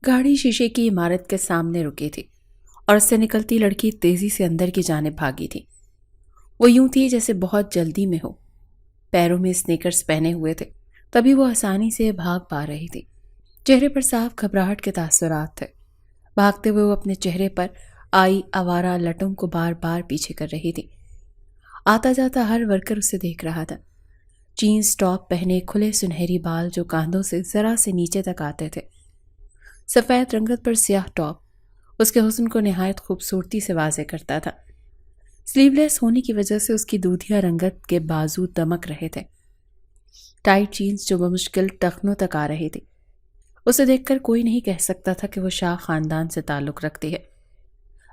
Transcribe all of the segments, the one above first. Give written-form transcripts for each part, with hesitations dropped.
گاڑی شیشے کی عمارت کے سامنے رکی تھی اور اس سے نکلتی لڑکی تیزی سے اندر کی جانب بھاگی تھی۔ وہ یوں تھی جیسے بہت جلدی میں ہو، پیروں میں سنیکرز پہنے ہوئے تھے، تبھی وہ آسانی سے بھاگ پا رہی تھی۔ چہرے پر صاف گھبراہٹ کے تاثرات تھے۔ بھاگتے ہوئے وہ اپنے چہرے پر آئی آوارہ لٹوں کو بار بار پیچھے کر رہی تھی۔ آتا جاتا ہر ورکر اسے دیکھ رہا تھا۔ جینز ٹاپ پہنے، کھلے سنہری بال جو کاندھوں سے ذرا سے نیچے تک آتے تھے، سفید رنگت پر سیاہ ٹاپ اس کے حسن کو نہایت خوبصورتی سے واضح کرتا تھا۔ سلیو لیس ہونے کی وجہ سے اس کی دودھیا رنگت کے بازو دمک رہے تھے۔ ٹائٹ جینز جو بمشکل ٹخنوں تک آ رہی تھی، اسے دیکھ کر کوئی نہیں کہہ سکتا تھا کہ وہ شاہ خاندان سے تعلق رکھتی ہے۔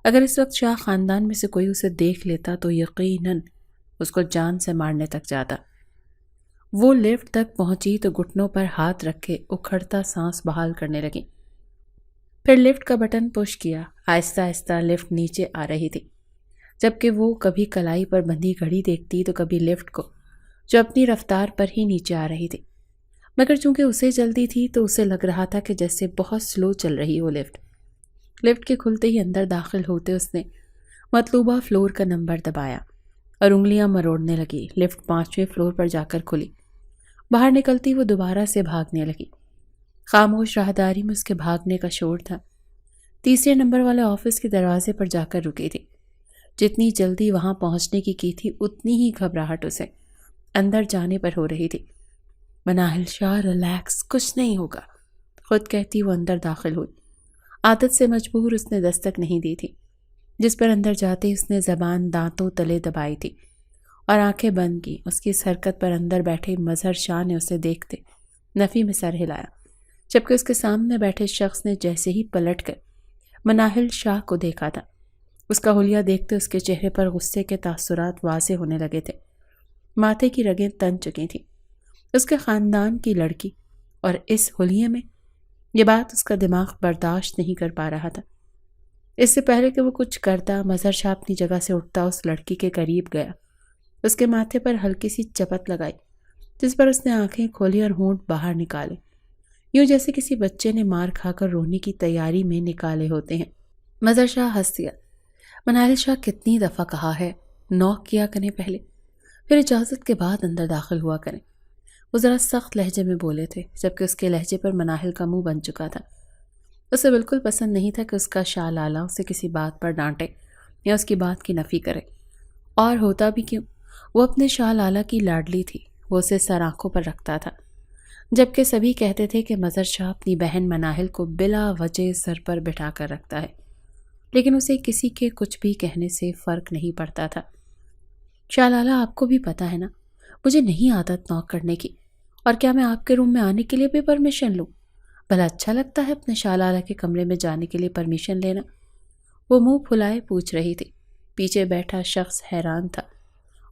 اگر اس وقت شاہ خاندان میں سے کوئی اسے دیکھ لیتا تو یقیناً اس کو جان سے مارنے تک جاتا۔ وہ لفٹ تک پہنچی تو گھٹنوں پر ہاتھ رکھے اکھڑتا سانس بحال کرنے لگی۔ پھر لفٹ کا بٹن پش کیا۔ آہستہ آہستہ لفٹ نیچے آ رہی تھی، جبکہ وہ کبھی کلائی پر بندھی گھڑی دیکھتی تو کبھی لفٹ کو جو اپنی رفتار پر ہی نیچے آ رہی تھی، مگر چونکہ اسے جلدی تھی تو اسے لگ رہا تھا کہ جیسے بہت سلو چل رہی ہو لفٹ۔ لفٹ کے کھلتے ہی اندر داخل ہوتے اس نے مطلوبہ فلور کا نمبر دبایا اور انگلیاں مروڑنے لگی۔ لفٹ 5ویں فلور پر جا کر کھلی۔ باہر نکلتی وہ دوبارہ سے بھاگنے لگی۔ خاموش راہداری میں اس کے بھاگنے کا شور تھا۔ 3 نمبر والے آفس کے دروازے پر جا کر رکی تھی۔ جتنی جلدی وہاں پہنچنے کی تھی اتنی ہی گھبراہٹ اسے اندر جانے پر ہو رہی تھی۔ مناہل شاہ، ریلیکس، کچھ نہیں ہوگا، خود کہتی وہ اندر داخل ہوئی۔ عادت سے مجبور اس نے دستک نہیں دی تھی، جس پر اندر جاتے اس نے زبان دانتوں تلے دبائی تھی اور آنکھیں بند کی۔ اس کی اس حرکت پر اندر بیٹھے مظہر شاہ نے اسے دیکھتے نفی میں سر ہلایا، جبکہ اس کے سامنے بیٹھے شخص نے جیسے ہی پلٹ کر مناہل شاہ کو دیکھا تھا، اس کا حلیہ دیکھتے اس کے چہرے پر غصے کے تاثرات واضح ہونے لگے تھے۔ ماتھے کی رگیں تن چکی تھیں۔ اس کے خاندان کی لڑکی اور اس حلیے میں، یہ بات اس کا دماغ برداشت نہیں کر پا رہا تھا۔ اس سے پہلے کہ وہ کچھ کرتا، مظہر شاہ اپنی جگہ سے اٹھتا اس لڑکی کے قریب گیا، اس کے ماتھے پر ہلکی سی چپت لگائی، جس پر اس نے آنکھیں کھولی اور ہونٹ باہر نکالے، یوں جیسے کسی بچے نے مار کھا کر رونے کی تیاری میں نکالے ہوتے ہیں۔ مظہر شاہ ہنس دیا۔ مناہل شاہ کتنی دفعہ کہا ہے نوک کیا کریں پہلے، پھر اجازت کے بعد اندر داخل ہوا کریں۔ وہ ذرا سخت لہجے میں بولے تھے، جبکہ اس کے لہجے پر مناہل کا منہ بن چکا تھا۔ اسے بالکل پسند نہیں تھا کہ اس کا شاہ لالا اسے کسی بات پر ڈانٹے یا اس کی بات کی نفی کرے، اور ہوتا بھی کیوں، وہ اپنے شاہ لالا کی لاڈلی تھی، وہ اسے سر آنکھوں پر رکھتا تھا، جبکہ سبھی کہتے تھے کہ مظہر شاہ اپنی بہن مناہل کو بلا وجہ سر پر بٹھا کر رکھتا ہے، لیکن اسے کسی کے کچھ بھی کہنے سے فرق نہیں پڑتا تھا۔ شاہ لالا، آپ کو بھی پتا ہے نا، مجھے نہیں عادت نوک کرنے کی، اور کیا میں آپ کے روم میں آنے کے لیے بھی پرمیشن لوں؟ بھلا اچھا لگتا ہے اپنے شاہ لالا کے کمرے میں جانے کے لیے پرمیشن لینا؟ وہ منہ پھلائے پوچھ رہی تھی۔ پیچھے بیٹھا شخص حیران تھا،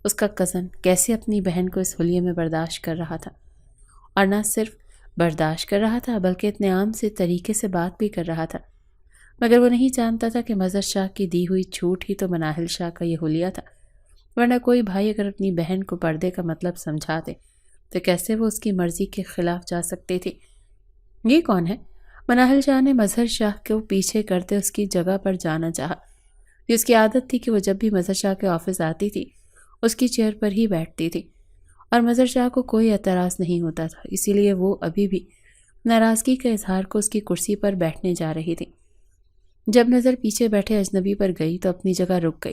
اس کا کزن کیسے اپنی بہن کو اس حلیے میں برداشت کر رہا تھا، اور نہ صرف برداشت کر رہا تھا بلکہ اتنے عام سے طریقے سے بات بھی کر رہا تھا، مگر وہ نہیں جانتا تھا کہ مظہر شاہ کی دی ہوئی چھوٹ ہی تو مناہل شاہ کا یہ حلیہ تھا، ورنہ کوئی بھائی اگر اپنی بہن کو پردے کا مطلب سمجھا دے تو کیسے وہ اس کی مرضی کے خلاف جا سکتی تھی؟ یہ کون ہے؟ مناہل شاہ نے مظہر شاہ کو پیچھے کرتے اس کی جگہ پر جانا چاہا۔ یہ اس کی عادت تھی کہ وہ جب بھی مظہر شاہ کے آفس آتی تھی اس کی چیئر پر ہی بیٹھتی تھی، اور مظہر شاہ کو کوئی اعتراض نہیں ہوتا تھا، اسی لیے وہ ابھی بھی ناراضگی کے اظہار کو اس کی کرسی پر بیٹھنے جا رہی تھی۔ جب نظر پیچھے بیٹھے اجنبی پر گئی تو اپنی جگہ رک گئی،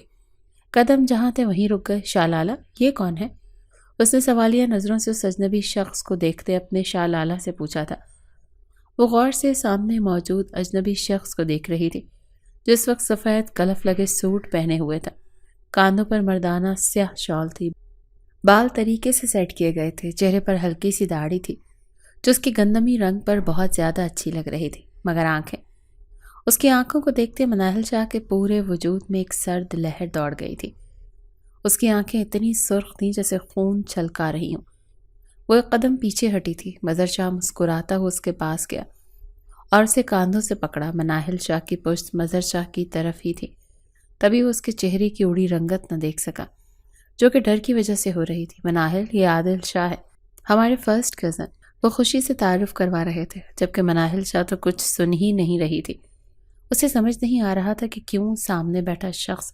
قدم جہاں تھے وہیں رک گئے۔ شاہ لالا، یہ کون ہے؟ اس نے سوالیہ نظروں سے اس اجنبی شخص کو دیکھتے اپنے شاہ لالا سے پوچھا تھا۔ وہ غور سے سامنے موجود اجنبی شخص کو دیکھ رہی تھی، جس وقت سفید کلف لگے سوٹ پہنے ہوئے تھا، کاندھوں پر مردانہ سیاہ شال تھی، بال طریقے سے سیٹ کیے گئے تھے، چہرے پر ہلکی سی داڑھی تھی جو اس کی گندمی رنگ پر بہت زیادہ اچھی لگ رہی تھی، مگر آنکھیں، اس کی آنکھوں کو دیکھتے مناہل شاہ کے پورے وجود میں ایک سرد لہر دوڑ گئی تھی۔ اس کی آنکھیں اتنی سرخ تھیں جیسے خون چھلکا رہی ہوں۔ وہ ایک قدم پیچھے ہٹی تھی۔ مظہر شاہ مسکراتا ہوا اس کے پاس گیا اور اسے کاندھوں سے پکڑا۔ مناہل شاہ کی پشت مظہر شاہ کی طرف ہی تھی، تبھی وہ اس کے چہرے کی اڑی رنگت نہ دیکھ سکا جو کہ ڈر کی وجہ سے ہو رہی تھی۔ مناہل، یہ عادل شاہ ہے، ہمارے فرسٹ کزن۔ وہ خوشی سے تعارف کروا رہے تھے، جبکہ مناہل شاہ تو کچھ سن ہی نہیں رہی تھی۔ اسے سمجھ نہیں آ رہا تھا کہ کیوں سامنے بیٹھا شخص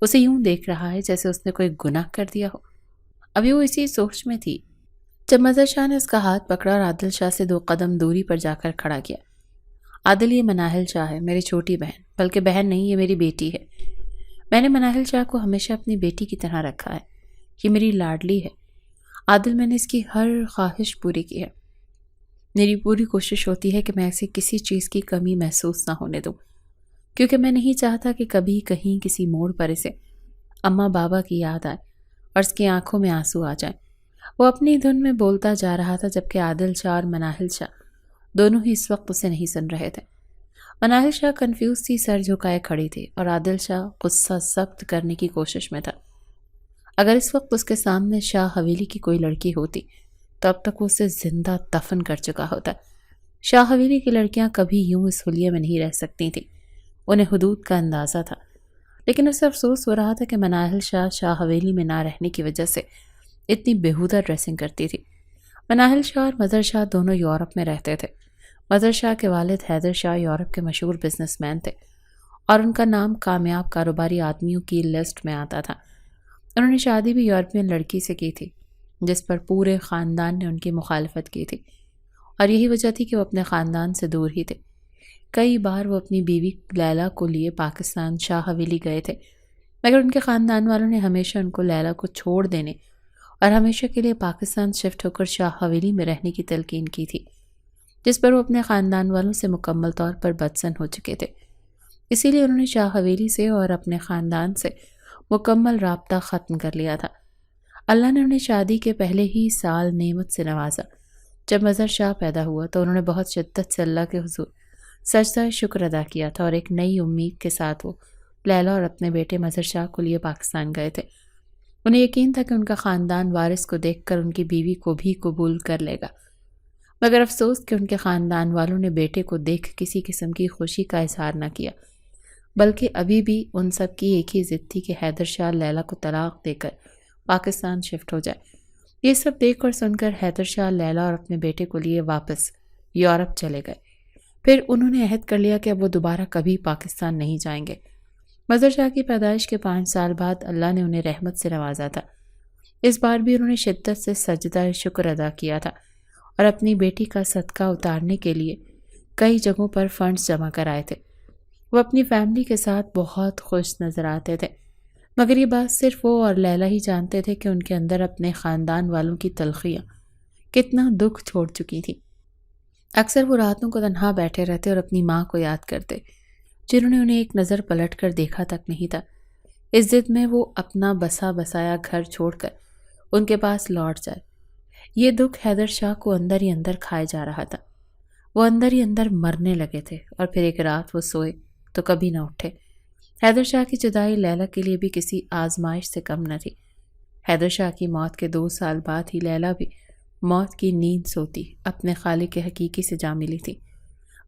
اسے یوں دیکھ رہا ہے جیسے اس نے کوئی گناہ کر دیا ہو۔ ابھی وہ اسی سوچ میں تھی جب مظہر شاہ نے اس کا ہاتھ پکڑا اور عادل شاہ سے 2 قدم دوری پر جا کر کھڑا کیا۔ عادل، یہ مناہل شاہ ہے، میری چھوٹی بہن، بلکہ بہن نہیں، یہ میری بیٹی ہے۔ میں نے مناہل شاہ کو ہمیشہ اپنی بیٹی کی طرح رکھا ہے، یہ میری لاڈلی ہے۔ عادل، میں نے اس کی ہر خواہش پوری کی ہے۔ میری پوری کوشش ہوتی ہے کہ میں اسے کسی چیز کی کمی محسوس نہ ہونے دوں، کیونکہ میں نہیں چاہتا کہ کبھی کہیں کسی موڑ پر اسے اماں بابا کی یاد آئے اور اس کی آنکھوں میں آنسو آ جائیں۔ وہ اپنی دھن میں بولتا جا رہا تھا، جبکہ عادل شاہ اور مناہل شاہ دونوں ہی اس وقت اسے نہیں سن رہے تھے۔ مناہل شاہ کنفیوز سی سر جھکائے کھڑی تھی اور عادل شاہ غصہ ضبط کرنے کی کوشش میں تھا۔ اگر اس وقت اس کے سامنے شاہ حویلی کی کوئی لڑکی ہوتی تو اب تک وہ اسے زندہ دفن کر چکا ہوتا۔ شاہ حویلی کی لڑکیاں کبھی یوں اس حلیے میں نہیں رہ سکتی تھیں، انہیں حدود کا اندازہ تھا، لیکن اسے افسوس ہو رہا تھا کہ مناہل شاہ حویلی میں نہ رہنے کی وجہ سے اتنی بیہودہ ڈریسنگ کرتی تھی۔ مناہل شاہ اور مظہر شاہ دونوں یورپ میں رہتے تھے۔ مظہر شاہ کے والد حیدر شاہ یورپ کے مشہور بزنس مین تھے اور ان کا نام کامیاب کاروباری آدمیوں کی لسٹ میں آتا تھا۔ انہوں نے شادی بھی یورپین لڑکی سے کی تھی، جس پر پورے خاندان نے ان کی مخالفت کی تھی، اور یہی وجہ تھی کہ وہ اپنے خاندان سے دور ہی تھے۔ کئی بار وہ اپنی بیوی لیلا کو لیے پاکستان شاہ حویلی گئے تھے، مگر ان کے خاندان والوں نے ہمیشہ ان کو لیلا کو چھوڑ دینے اور ہمیشہ کے لیے پاکستان شفٹ ہو کر شاہ حویلی میں رہنے کی تلقین کی تھی، جس پر وہ اپنے خاندان والوں سے مکمل طور پر بدسن ہو چکے تھے۔ اسی لیے انہوں نے شاہ حویلی سے اور اپنے خاندان سے مکمل رابطہ ختم کر لیا تھا۔ اللہ نے انہیں شادی کے پہلے ہی سال نعمت سے نوازا۔ جب مظہر شاہ پیدا ہوا تو انہوں نے بہت شدت سے اللہ کے حضور سجدہ شکر ادا کیا تھا، اور ایک نئی امید کے ساتھ وہ لیلا اور اپنے بیٹے مظہر شاہ کو لیے پاکستان گئے تھے۔ انہیں یقین تھا کہ ان کا خاندان وارث کو دیکھ کر ان کی بیوی کو بھی قبول کر لے گا، مگر افسوس کہ ان کے خاندان والوں نے بیٹے کو دیکھ کسی قسم کی خوشی کا اظہار نہ کیا، بلکہ ابھی بھی ان سب کی ایک ہی ضد تھی کہ حیدر شاہ لیلا کو طلاق دے کر پاکستان شفٹ ہو جائے۔ یہ سب دیکھ اور سن کر حیدر شاہ لیلا اور اپنے بیٹے کو لیے واپس یورپ چلے گئے۔ پھر انہوں نے عہد کر لیا کہ اب وہ دوبارہ کبھی پاکستان نہیں جائیں گے۔ مظہر شاہ کی پیدائش کے 5 سال بعد اللہ نے انہیں رحمت سے نوازا تھا۔ اس بار بھی انہوں نے شدت سے سجدہ شکر ادا کیا تھا اور اپنی بیٹی کا صدقہ اتارنے کے لیے کئی جگہوں پر فنڈز جمع کرائے تھے۔ وہ اپنی فیملی کے ساتھ بہت خوش نظر آتے تھے، مگر یہ بات صرف وہ اور لیلا ہی جانتے تھے کہ ان کے اندر اپنے خاندان والوں کی تلخیاں کتنا دکھ چھوڑ چکی تھی۔ اکثر وہ راتوں کو تنہا بیٹھے رہتے اور اپنی ماں کو یاد کرتے، جنہوں نے انہیں ایک نظر پلٹ کر دیکھا تک نہیں تھا۔ اس ضد میں وہ اپنا بسا بسایا گھر چھوڑ کر ان کے پاس لوٹ جائے۔ یہ دکھ حیدر شاہ کو اندر ہی اندر کھائے جا رہا تھا۔ وہ اندر ہی اندر مرنے لگے تھے، اور پھر ایک رات وہ سوئے تو کبھی نہ اٹھے۔ حیدر شاہ کی جدائی لیلا کے لیے بھی کسی آزمائش سے کم نہ تھی۔ حیدر شاہ کی موت کے 2 سال بعد ہی لیلا بھی موت کی نیند سوتی اپنے خالق حقیقی سے جا ملی تھی۔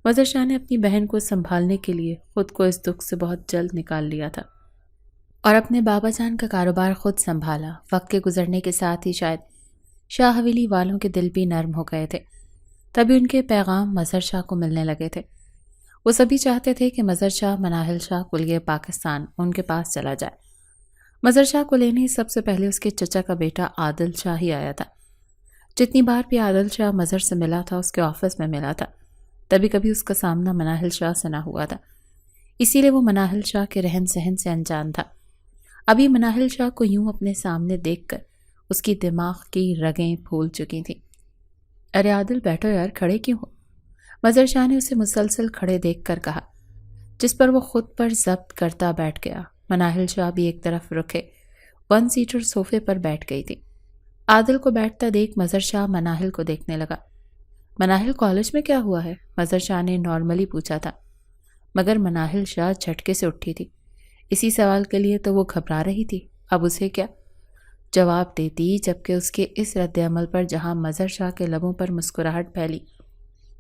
مظہر شاہ نے اپنی بہن کو سنبھالنے کے لیے خود کو اس دکھ سے بہت جلد نکال لیا تھا اور اپنے بابا جان کا کاروبار خود سنبھالا۔ وقت کے گزرنے کے ساتھ ہی شاید شاہ حویلی والوں کے دل بھی نرم ہو گئے تھے، تبھی ان کے پیغام مظہر شاہ کو ملنے لگے تھے۔ وہ سبھی چاہتے تھے کہ مظہر شاہ مناہل شاہ کو لیے پاکستان ان کے پاس چلا جائے۔ مظہر شاہ کو لینے سب سے پہلے اس کے چچا کا بیٹا عادل شاہ ہی آیا تھا۔ جتنی بار بھی عادل شاہ مظہر سے ملا تھا، اس کے آفس میں ملا تھا، تبھی کبھی اس کا سامنا مناہل شاہ سے نہ ہوا تھا، اسی لیے وہ مناہل شاہ کے رہن سہن سے انجان تھا۔ ابھی مناہل شاہ کو یوں اپنے سامنے دیکھ کر اس کی دماغ کی رگیں پھول چکی تھیں۔ ارے عادل، بیٹھو یار، کھڑے کیوں ہو؟ مظہر شاہ نے اسے مسلسل کھڑے دیکھ کر کہا، جس پر وہ خود پر ضبط کرتا بیٹھ گیا۔ مناہل شاہ بھی ایک طرف رکھے 1 سیٹر صوفے پر بیٹھ گئی تھی۔ عادل کو بیٹھتا دیکھ مظہر شاہ مناہل کو دیکھنے لگا۔ مناہل، کالج میں کیا ہوا ہے؟ مظہر شاہ نے نارملی پوچھا تھا، مگر مناہل شاہ جھٹکے سے اٹھی تھی۔ اسی سوال کے لیے تو وہ گھبرا رہی تھی، اب اسے کیا جواب دیتی، جبکہ اس کے اس رد عمل پر جہاں مظہر شاہ کے لبوں پر مسکراہٹ پھیلی،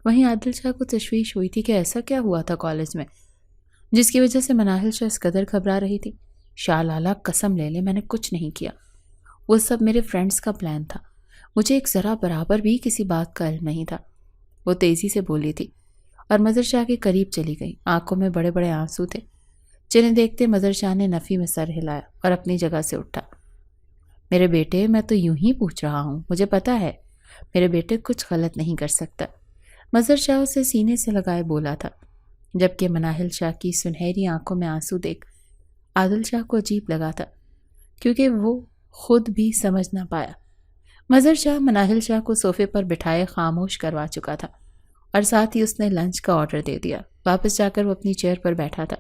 وہیں عادل شاہ کو تشویش ہوئی تھی کہ ایسا کیا ہوا تھا کالج میں جس کی وجہ سے مناہل شاہ اس قدر گھبرا رہی تھی۔ شاہ لالا، قسم لے لے، میں نے کچھ نہیں کیا، وہ سب میرے فرینڈز کا پلان تھا۔ مجھے ایک ذرا برابر بھی کسی بات کا علم نہیں تھا۔ وہ تیزی سے بولی تھی اور مظہر شاہ کے قریب چلی گئی۔ آنکھوں میں بڑے بڑے آنسو تھے، جنہیں دیکھتے مظہر شاہ نے نفی میں سر ہلایا اور اپنی جگہ سے اٹھا۔ میرے بیٹے، میں تو یوں ہی پوچھ رہا ہوں، مجھے پتا ہے میرے بیٹے کچھ غلط نہیں کر سکتا، مظہر شاہ اسے سینے سے لگائے بولا تھا، جبکہ مناہل شاہ کی سنہری آنکھوں میں آنسو دیکھ عادل شاہ کو عجیب لگا تھا، کیونکہ وہ خود بھی سمجھ نہ پایا۔ مظہر شاہ مناہل شاہ کو صوفے پر بٹھائے خاموش کروا چکا تھا اور ساتھ ہی اس نے لنچ کا آرڈر دے دیا۔ واپس جا کر وہ اپنی چیئر پر بیٹھا تھا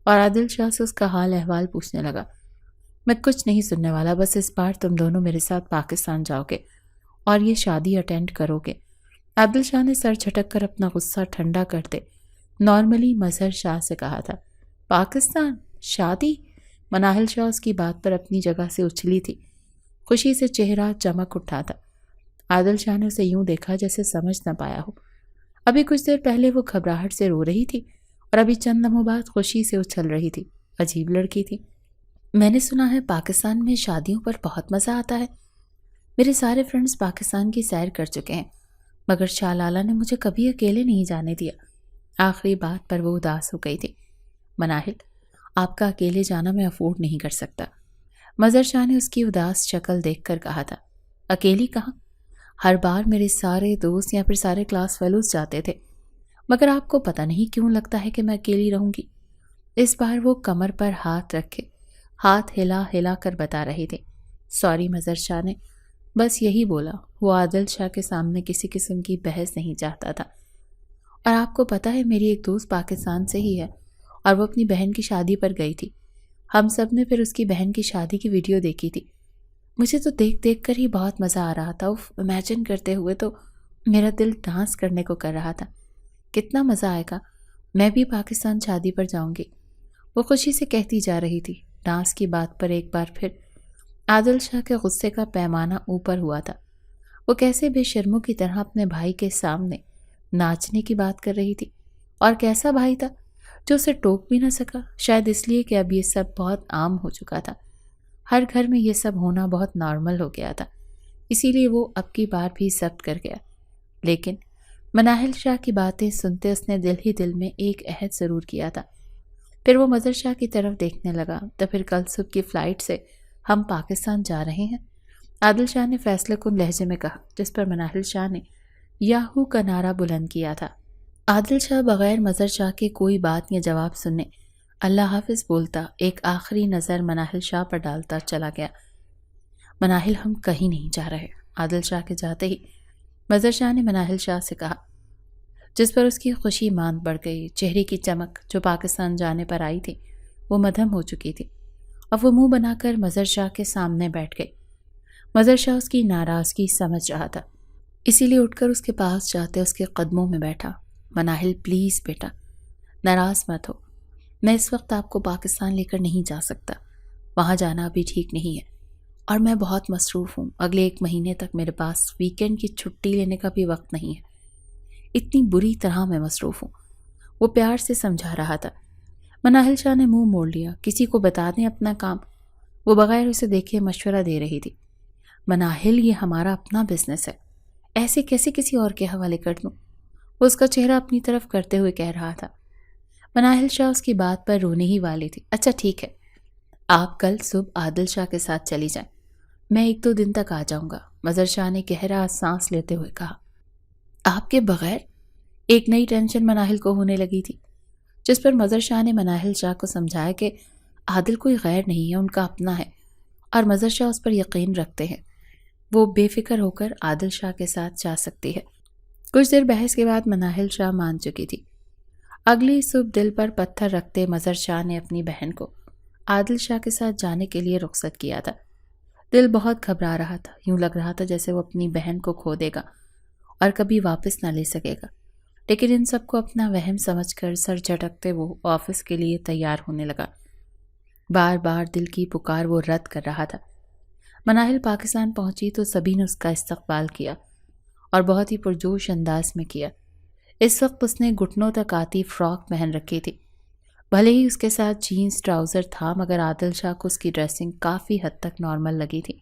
اور عادل شاہ سے اس کا حال احوال پوچھنے لگا۔ میں کچھ نہیں سننے والا، بس اس بار تم دونوں میرے ساتھ پاکستان جاؤ گے اور یہ شادی اٹینڈ کرو گے۔ عادل شاہ نے سر جھٹک کر اپنا غصہ ٹھنڈا کرتے نارملی مظہر شاہ سے کہا تھا، پاکستان؟ شادی؟ مناہل شاہ اس کی بات پر اپنی جگہ سے اچھلی تھی، خوشی سے چہرہ چمک اٹھا تھا۔ عادل شاہ نے اسے یوں دیکھا جیسے سمجھ نہ پایا ہو۔ ابھی کچھ دیر پہلے وہ گھبراہٹ سے رو رہی تھی اور ابھی چند لمحوں بعد خوشی سے اچھل رہی تھی۔ عجیب لڑکی تھی۔ میں نے سنا ہے پاکستان میں شادیوں پر بہت مزہ آتا ہے۔ میرے سارے فرینڈز پاکستان کی سیر کر چکے ہیں، مگر شاہ لالا نے مجھے کبھی اکیلے نہیں جانے دیا۔ آخری بات پر وہ اداس ہو گئی تھی۔ مناہل، آپ کا اکیلے جانا میں افورڈ نہیں کر سکتا۔ مظہر شاہ نے اس کی اداس شکل دیکھ کر کہا تھا۔ اکیلی کہاں؟ ہر بار میرے سارے دوست یا پھر سارے کلاس فیلوز جاتے تھے، مگر آپ کو پتہ نہیں کیوں لگتا ہے کہ میں اکیلی رہوں گی۔ اس بار وہ کمر پر ہاتھ رکھے ہاتھ ہلا ہلا کر بتا رہی تھی۔ سوری، مظہر شاہ نے بس یہی بولا۔ وہ عادل شاہ کے سامنے کسی قسم کی بحث نہیں چاہتا تھا۔ اور آپ کو پتہ ہے میری ایک دوست پاکستان سے ہی ہے اور وہ اپنی بہن کی شادی پر گئی تھی۔ ہم سب نے پھر اس کی بہن کی شادی کی ویڈیو دیکھی تھی۔ مجھے تو دیکھ دیکھ کر ہی بہت مزہ آ رہا تھا۔ امیجن کرتے ہوئے تو میرا دل ڈانس کرنے کو کر رہا تھا۔ کتنا مزہ آئے گا، میں بھی پاکستان شادی پر جاؤں گی، وہ خوشی سے کہتی جا رہی تھی۔ ڈانس کی بات پر ایک بار پھر عادل شاہ کے غصے کا پیمانہ اوپر ہوا تھا۔ وہ کیسے بے شرموں کی طرح اپنے بھائی کے سامنے ناچنے کی بات کر رہی تھی، اور کیسا بھائی تھا جو اسے ٹوک بھی نہ سکا، شاید اس لیے کہ اب یہ سب بہت عام ہو چکا تھا۔ ہر گھر میں یہ سب ہونا بہت نارمل ہو گیا تھا، اسی لیے وہ اب کی بار بھی ضبط کر گیا۔ لیکن مناہل شاہ کی باتیں سنتے اس نے دل ہی دل میں ایک عہد ضرور کیا تھا۔ پھر وہ مظہر شاہ کی طرف دیکھنے لگا۔ تو پھر کل صبح کی فلائٹ سے ہم پاکستان جا رہے ہیں، عادل شاہ نے فیصلہ کن لہجے میں کہا، جس پر مناہل شاہ نے یاہو کا نعرہ بلند کیا تھا۔ عادل شاہ بغیر مظہر شاہ کے کوئی بات یا جواب سننے اللہ حافظ بولتا ایک آخری نظر مناہل شاہ پر ڈالتا چلا گیا۔ مناہل، ہم کہیں نہیں جا رہے، عادل شاہ کے جاتے ہی مظہر شاہ نے مناہل شاہ سے کہا، جس پر اس کی خوشی ماند بڑھ گئی۔ چہرے کی چمک جو پاکستان جانے پر آئی تھی وہ مدھم ہو چکی تھی۔ اب وہ منہ بنا کر مظہر شاہ کے سامنے بیٹھ گئی۔ مظہر شاہ اس کی ناراضگی سمجھ رہا تھا، اسی لیے اٹھ کر اس کے پاس جاتے اس کے قدموں میں بیٹھا۔ مناہل، پلیز بیٹا، ناراض مت ہو، میں اس وقت آپ کو پاکستان لے کر نہیں جا سکتا، وہاں جانا ابھی ٹھیک نہیں ہے، اور میں بہت مصروف ہوں۔ اگلے 1 مہینے تک میرے پاس ویکینڈ کی چھٹی لینے کا بھی وقت نہیں ہے، اتنی بری طرح میں مصروف ہوں، وہ پیار سے سمجھا رہا تھا۔ مناہل شاہ نے منہ موڑ لیا۔ کسی کو بتا دیں اپنا کام، وہ بغیر اسے دیکھے مشورہ دے رہی تھی۔ مناہل، یہ ہمارا اپنا بزنس ہے، ایسے کیسے کسی اور کے حوالے کر دوں؟ وہ اس کا چہرہ اپنی طرف کرتے ہوئے کہہ رہا تھا۔ مناہل شاہ اس کی بات پر رونے ہی والی تھی۔ اچھا ٹھیک ہے، آپ کل صبح عادل شاہ کے ساتھ چلی جائیں، میں 1-2 دن تک آ جاؤں گا، مظہر شاہ نے گہرا سانس لیتے ہوئے کہا۔ آپ کے بغیر؟ ایک نئی ٹینشن مناہل کو ہونے لگی تھی، جس پر مظہر شاہ نے مناہل شاہ کو سمجھایا کہ عادل کوئی غیر نہیں ہے، ان کا اپنا ہے، اور مظہر شاہ اس پر یقین رکھتے ہیں، وہ بے فکر ہو کر عادل شاہ کے ساتھ جا سکتی ہے۔ کچھ دیر بحث کے بعد مناہل شاہ مان چکی تھی۔ اگلی صبح دل پر پتھر رکھتے مظہر شاہ نے اپنی بہن کو عادل شاہ کے ساتھ جانے کے لیے رخصت کیا تھا۔ دل بہت گھبرا رہا تھا، یوں لگ رہا تھا جیسے وہ اپنی بہن کو کھو دے گا اور کبھی واپس نہ لے سکے گا۔ لیکن ان سب کو اپنا وہم سمجھ کر سر جھٹکتے وہ آفس کے لیے تیار ہونے لگا۔ بار بار دل کی پکار وہ رد کر رہا تھا۔ مناہل پاکستان پہنچی تو سبھی نے اس کا استقبال کیا اور بہت ہی پرجوش انداز میں کیا۔ اس وقت اس نے گھٹنوں تک آتی فراک پہن رکھی تھی، بھلے ہی اس کے ساتھ جینز ٹراؤزر تھا، مگر عادل شاہ کو اس کی ڈریسنگ کافی حد تک نارمل لگی تھی۔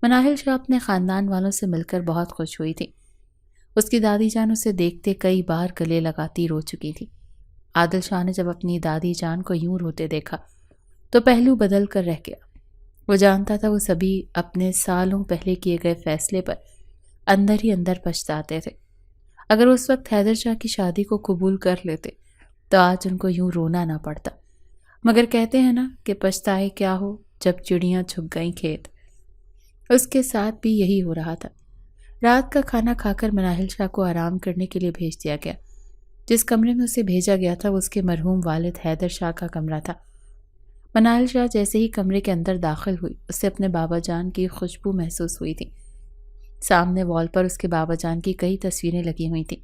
مناہل شاہ اپنے خاندان والوں سے مل کر بہت خوش ہوئی تھی۔ اس کی دادی جان اسے دیکھتے کئی بار گلے لگاتی رو چکی تھی۔ عادل شاہ نے جب اپنی دادی جان کو یوں روتے دیکھا تو پہلو بدل کر رہ گیا۔ وہ جانتا تھا وہ سبھی اپنے سالوں پہلے کیے گئے فیصلے پر اندر ہی اندر پچھتاتے تھے۔ اگر اس وقت حیدر شاہ کی شادی کو قبول کر لیتے تو آج ان کو یوں رونا نہ پڑتا، مگر کہتے ہیں نا کہ پچھتائے کیا ہو جب چڑیاں چھپ گئیں کھیت۔ اس کے ساتھ بھی یہی ہو رہا تھا۔ رات کا کھانا کھا کر مناہل شاہ کو آرام کرنے کے لیے بھیج دیا گیا۔ جس کمرے میں اسے بھیجا گیا تھا وہ اس کے مرحوم والد حیدر شاہ کا کمرہ تھا۔ مناہل شاہ جیسے ہی کمرے کے اندر داخل ہوئی اسے اپنے بابا جان کی خوشبو محسوس ہوئی تھی۔ سامنے وال پر اس کے بابا جان کی کئی تصویریں لگی ہوئی تھیں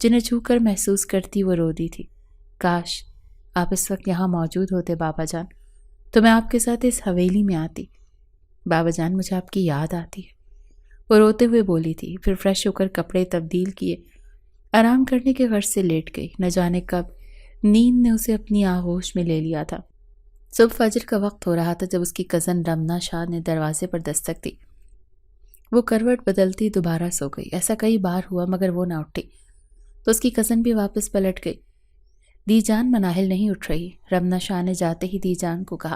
جنہیں چھو کر محسوس کرتی وہ رو دی تھی۔ کاش آپ اس وقت یہاں موجود ہوتے بابا جان، تو میں آپ کے ساتھ اس حویلی میں آتی۔ بابا جان مجھے آپ کی یاد آتی ہے، وہ روتے ہوئے بولی تھی۔ پھر فریش ہو کر کپڑے تبدیل کیے آرام کرنے کے غرض سے لیٹ گئی۔ نہ جانے کب نیند نے اسے اپنی آغوش میں لے لیا تھا۔ صبح فجر کا وقت ہو رہا تھا جب اس کی کزن رمنا شاہ نے دروازے پر دستک دی۔ وہ کروٹ بدلتی دوبارہ سو گئی۔ ایسا کئی بار ہوا مگر وہ نہ اٹھی تو اس کی کزن بھی واپس پلٹ گئی۔ دی جان مناہل نہیں اٹھ رہی۔ رمنا شاہ نے جاتے ہی دی جان کو کہا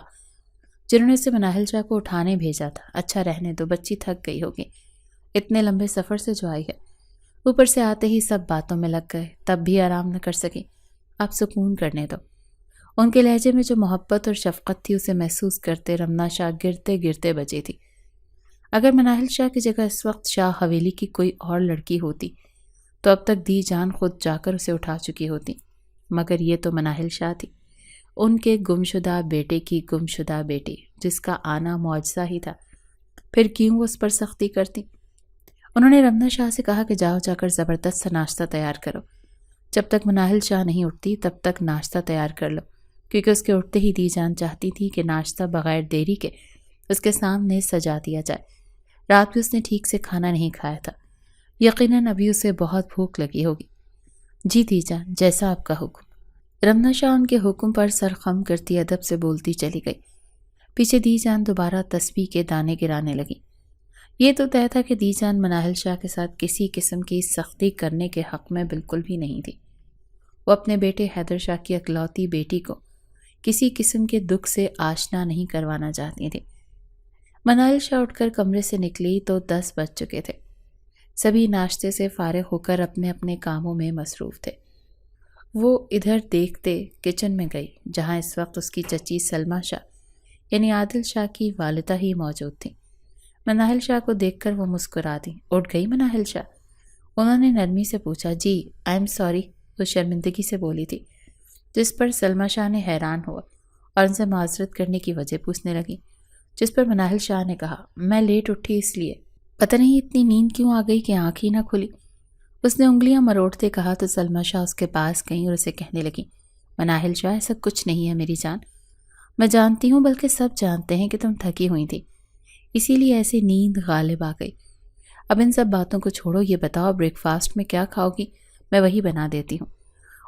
جنہوں نے اسے مناہل شاہ کو اٹھانے بھیجا تھا، اچھا رہنے دو، بچی تھک گئی ہوگی اتنے لمبے سفر سے جو آئی ہے۔ اوپر سے آتے ہی سب باتوں میں لگ گئے، تب بھی آرام نہ کر سکی۔ آپ سکون کرنے دو۔ ان کے لہجے میں جو محبت اور شفقت تھی اسے محسوس کرتے رمنا شاہ گرتے گرتے بچی تھی۔ اگر مناہل شاہ کی جگہ اس وقت شاہ حویلی کی کوئی اور لڑکی ہوتی تو اب تک دی جان خود جا کر اسے اٹھا چکی ہوتی، مگر یہ تو مناہل شاہ تھی، ان کے گمشدہ بیٹے کی گمشدہ بیٹی، جس کا آنا معجزہ ہی تھا۔ پھر کیوں وہ اس پر سختی کرتی؟ انہوں نے رمنا شاہ سے کہا کہ جاؤ جا کر زبردست سا ناشتہ تیار کرو۔ جب تک مناہل شاہ نہیں اٹھتی تب تک ناشتہ تیار کر لو، کیونکہ اس کے اٹھتے ہی دی جان چاہتی تھی کہ ناشتہ بغیر دیری کے اس کے سامنے سجا دیا جائے۔ رات بھی اس نے ٹھیک سے کھانا نہیں کھایا تھا، یقیناً ابھی اسے بہت بھوک لگی ہوگی۔ جی دی جان، جیسا آپ کا حکم۔ رمنا شاہ ان کے حکم پر سر خم کرتی ادب سے بولتی چلی گئی۔ پیچھے دی جان دوبارہ تسبیح کے دانے گرانے لگی۔ یہ تو طے تھا کہ دی جان مناہل شاہ کے ساتھ کسی قسم کی سختی کرنے کے حق میں بالکل بھی نہیں تھی۔ وہ اپنے بیٹے حیدر شاہ کی اکلوتی بیٹی کو کسی قسم کے دکھ سے آشنا نہیں کروانا چاہتی تھی۔ مناہل شاہ اٹھ کر کمرے سے نکلی تو 10 بج چکے تھے۔ سبھی ناشتے سے فارغ ہو کر اپنے اپنے کاموں میں مصروف تھے۔ وہ ادھر دیکھتے کچن میں گئی جہاں اس وقت اس کی چچی سلمہ شاہ یعنی عادل شاہ کی والدہ ہی موجود تھیں۔ مناہل شاہ کو دیکھ کر وہ مسکرا دی۔ اٹھ گئی مناہل شاہ؟ انہوں نے نرمی سے پوچھا۔ جی آئی ایم سوری، وہ شرمندگی سے بولی تھی، جس پر سلمہ شاہ نے حیران ہوا اور ان سے معذرت کرنے کی وجہ پوچھنے لگی، جس پر مناہل شاہ نے کہا میں لیٹ اٹھی اس لیے، پتہ نہیں اتنی نیند کیوں آ گئی کہ آنکھ ہی نہ کھلی۔ اس نے انگلیاں مروڑتے کہا تو سلمہ شاہ اس کے پاس گئیں اور اسے کہنے لگی مناہل شاہ ایسا کچھ نہیں ہے میری جان، میں جانتی ہوں بلکہ سب جانتے ہیں کہ تم تھکی ہوئی تھی، اسی لیے ایسی نیند غالب آ گئی۔ اب ان سب باتوں کو چھوڑو، یہ بتاؤ بریک فاسٹ میں کیا کھاؤ گی، میں وہی بنا دیتی ہوں۔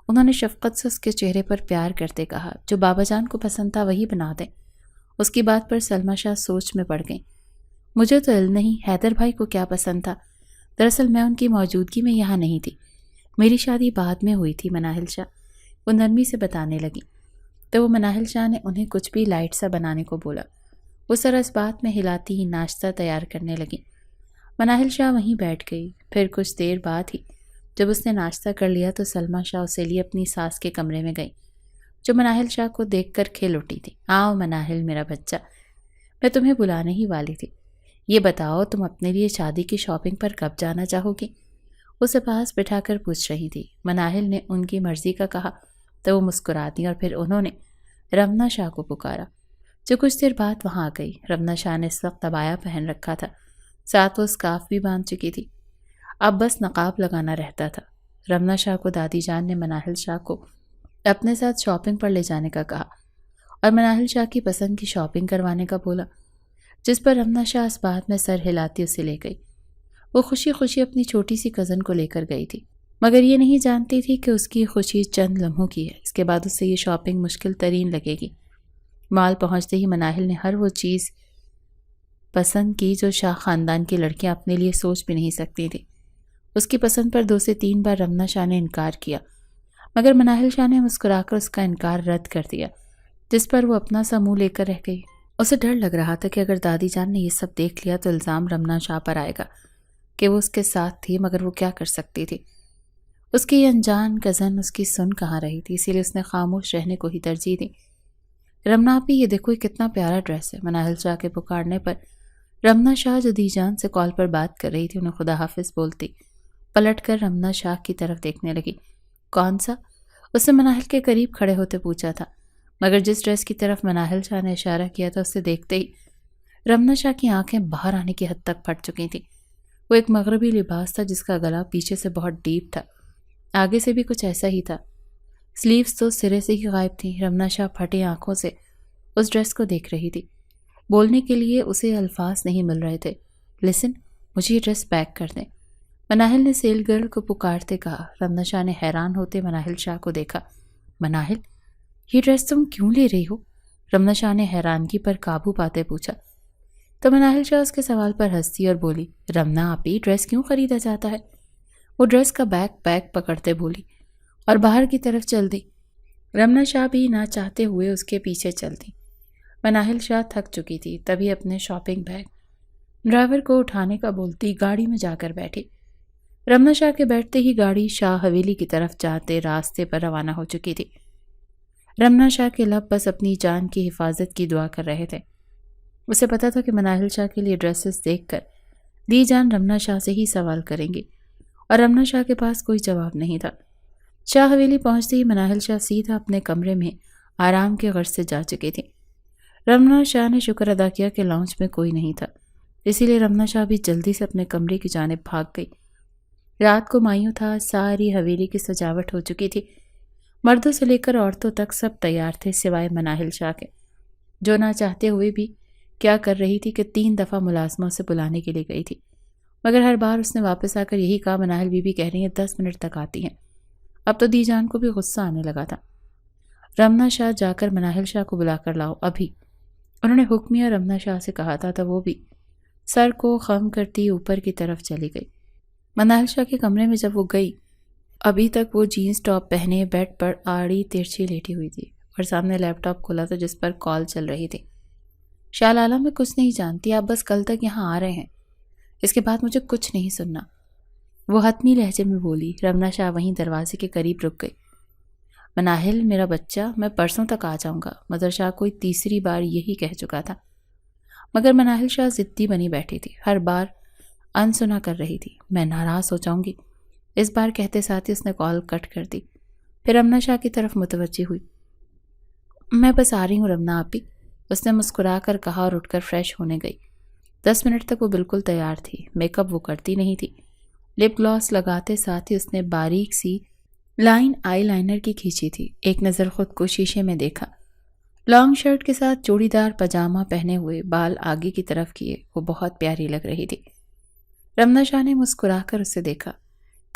انہوں نے شفقت سے اس کے چہرے پر پیار کرتے کہا جو بابا جان کو پسند تھا وہی بنا دیں۔ اس کی بات پر سلمہ شاہ سوچ میں پڑ گئیں۔ مجھے تو علم نہیں حیدر بھائی کو کیا پسند تھا، دراصل میں ان کی موجودگی میں یہاں نہیں تھی، میری شادی بعد میں ہوئی تھی مناہل شاہ، وہ نرمی سے بتانے لگی۔ تو وہ مناہل شاہ نے انہیں کچھ بھی لائٹ سا بنانے کو بولا۔ وہ سر اس بات میں ہلاتی ہی ناشتہ تیار کرنے لگی۔ مناہل شاہ وہیں بیٹھ گئی۔ پھر کچھ دیر بعد ہی جب اس نے ناشتہ کر لیا تو سلمہ شاہ اسے لیے اپنی ساس کے کمرے میں گئی، جو مناہل شاہ کو دیکھ کر کھل اٹھی تھی۔ آؤ مناہل میرا بچہ، میں تمہیں بلانے ہی والی تھی، یہ بتاؤ تم اپنے لیے شادی کی شاپنگ پر کب جانا چاہو گی؟ اسے پاس بٹھا کر پوچھ رہی تھی۔ مناہل نے ان کی مرضی کا کہا تو وہ مسکرا دی اور پھر انہوں نے رمنا شاہ کو پکارا جو کچھ دیر بعد وہاں آ گئی۔ رمنا شاہ نے اس وقت عبایا پہن رکھا تھا، ساتھ وہ اسکارف بھی باندھ چکی تھی، اب بس نقاب لگانا رہتا تھا۔ رمنا شاہ کو دادی جان نے مناہل شاہ کو اپنے ساتھ شاپنگ پر لے جانے کا کہا اور مناہل شاہ کی پسند کی شاپنگ کروانے کا بولا، جس پر رمنا شاہ اس بات میں سر ہلاتی اسے لے گئی۔ وہ خوشی خوشی اپنی چھوٹی سی کزن کو لے کر گئی تھی، مگر یہ نہیں جانتی تھی کہ اس کی خوشی چند لمحوں کی ہے، اس کے بعد اسے یہ شاپنگ مشکل ترین لگے گی۔ مال پہنچتے ہی مناہل نے ہر وہ چیز پسند کی جو شاہ خاندان کی لڑکیاں اپنے لیے سوچ بھی نہیں سکتی تھی۔ اس کی پسند پر 2 سے 3 بار رمنا شاہ نے انکار کیا، مگر مناہل شاہ نے مسکرا کر اس کا انکار رد کر دیا، جس پر وہ اپنا سا منہ لے کر رہ گئی۔ اسے ڈر لگ رہا تھا کہ اگر دادی جان نے یہ سب دیکھ لیا تو الزام رمنا شاہ پر آئے گا کہ وہ اس کے ساتھ تھی، مگر وہ کیا کر سکتی تھی؟ اس کی یہ انجان کزن اس کی سن کہاں رہی تھی، اسی لیے اس نے خاموش رہنے کو ہی ترجیح دی۔ رمنا آپی، یہ دیکھو یہ کتنا پیارا ڈریس ہے۔ مناہل شاہ کے پکارنے پر رمنا شاہ جو دی جان سے کال پر بات کر رہی تھی انہیں خدا حافظ بولتی پلٹ کر رمنا شاہ کی طرف دیکھنے لگی۔ کون سا؟ اس نے مناہل کے قریب کھڑے ہوتے پوچھا تھا، مگر جس ڈریس کی طرف مناہل شاہ نے اشارہ کیا تھا اسے دیکھتے ہی رمنا شاہ کی آنکھیں باہر آنے کی حد تک پھٹ چکی تھیں۔ وہ ایک مغربی لباس تھا جس کا گلا پیچھے سے بہت ڈیپ تھا، آگے سے بھی کچھ ایسا ہی تھا، سلیوز تو سرے سے ہی غائب تھیں۔ رمنا شاہ پھٹے آنکھوں سے اس ڈریس کو دیکھ رہی تھی، بولنے کے لیے اسے الفاظ نہیں مل رہے تھے۔ لسن، مجھے یہ ڈریس پیک کر دیں، مناہل نے سیل گرل کو پکارتے کہا۔ رمنا شاہ نے حیران ہوتے مناہل شاہ کو دیکھا۔ مناہل، یہ ڈریس تم کیوں لے رہی ہو؟ رمنا شاہ نے حیرانگی پر قابو پاتے پوچھا تو مناہل شاہ اس کے سوال پر ہنسی اور بولی، رمنا آپی، ڈریس کیوں خریدا جاتا ہے؟ وہ ڈریس کا بیگ پکڑتے بولی اور باہر کی طرف چل دی۔ رمنا شاہ بھی نہ چاہتے ہوئے اس کے پیچھے چل دی۔ مناہل شاہ تھک چکی تھی، تبھی اپنے شاپنگ بیگ ڈرائیور کو اٹھانے کا بولتی گاڑی میں جا کر بیٹھی۔ رمنا شاہ کے بیٹھتے ہی گاڑی شاہ حویلی کی طرف جاتے راستے پر روانہ ہو چکی تھی۔ رمنا شاہ کے لب بس اپنی جان کی حفاظت کی دعا کر رہے تھے۔ اسے پتا تھا کہ مناہل شاہ کے لیے ڈریسز دیکھ کر دی جان رمنا شاہ سے ہی سوال کریں گی، اور رمنا شاہ کے پاس کوئی جواب نہیں تھا۔ شاہ حویلی پہنچتے ہی مناہل شاہ سیدھا اپنے کمرے میں آرام کے غرض سے جا چکی تھی۔ رمنا شاہ نے شکر ادا کیا کہ لاؤنج میں کوئی نہیں تھا، اسی لیے رمنا شاہ بھی جلدی سے اپنے کمرے کی جانب بھاگ گئی۔ رات کو مایوں تھا، ساری حویلی کی سجاوٹ ہو چکی تھی، مردوں سے لے کر عورتوں تک سب تیار تھے سوائے مناہل شاہ کے، جو نہ چاہتے ہوئے بھی کیا کر رہی تھی کہ 3 دفعہ ملازموں سے بلانے کے لیے گئی تھی، مگر ہر بار اس نے واپس آ کر یہی کہا، مناہل بی بی کہہ رہی ہیں 10 منٹ تک آتی ہیں۔ اب تو دی جان کو بھی غصہ آنے لگا تھا۔ رمنا شاہ، جا کر مناہل شاہ کو بلا کر لاؤ ابھی، انہوں نے حکمیہ رمنا شاہ سے کہا تھا، تو وہ بھی سر کو خم کرتی اوپر کی طرف چلی گئی۔ مناہل شاہ کے کمرے میں جب وہ گئی، ابھی تک وہ جینز ٹاپ پہنے بیڈ پر آڑی ترچھی لیٹی ہوئی تھی اور سامنے لیپ ٹاپ کھلا تھا جس پر کال چل رہی تھی۔ شاہ لالا، میں کچھ نہیں جانتی، آپ بس کل تک یہاں آ رہے ہیں، اس کے بعد مجھے کچھ نہیں سننا، وہ حتمی لہجے میں بولی۔ رمنا شاہ وہیں دروازے کے قریب رک گئی۔ مناہل میرا بچہ، میں پرسوں تک آ جاؤں گا، مظہر شاہ کوئی تیسری بار یہی کہہ چکا تھا، مگر مناہل شاہ ضدی بنی بیٹھی تھی، ہر بار انسنا کر رہی تھی۔ میں ناراض ہو جاؤں گی، اس بار کہتے ساتھ ہی اس نے کال کٹ کر دی، پھر رمنا شاہ کی طرف متوجہ ہوئی۔ میں بس آ رہی ہوں رمنا آپی، اس نے مسکرا کر کہا اور اٹھ کر فریش ہونے گئی۔ 10 منٹ تک وہ بالکل تیار تھی، میک اپ وہ کرتی نہیں تھی، لپ گلاس لگاتے ساتھ ہی اس نے باریک سی لائن آئی لائنر کی کھینچی تھی۔ ایک نظر خود کو شیشے میں دیکھا، لانگ شرٹ کے ساتھ چوڑی دار پاجامہ پہنے ہوئے، بال آگے کی طرف کیے، وہ بہت پیاری لگ رہی تھی۔ رمنا شاہ نے مسکرا کر اسے دیکھا،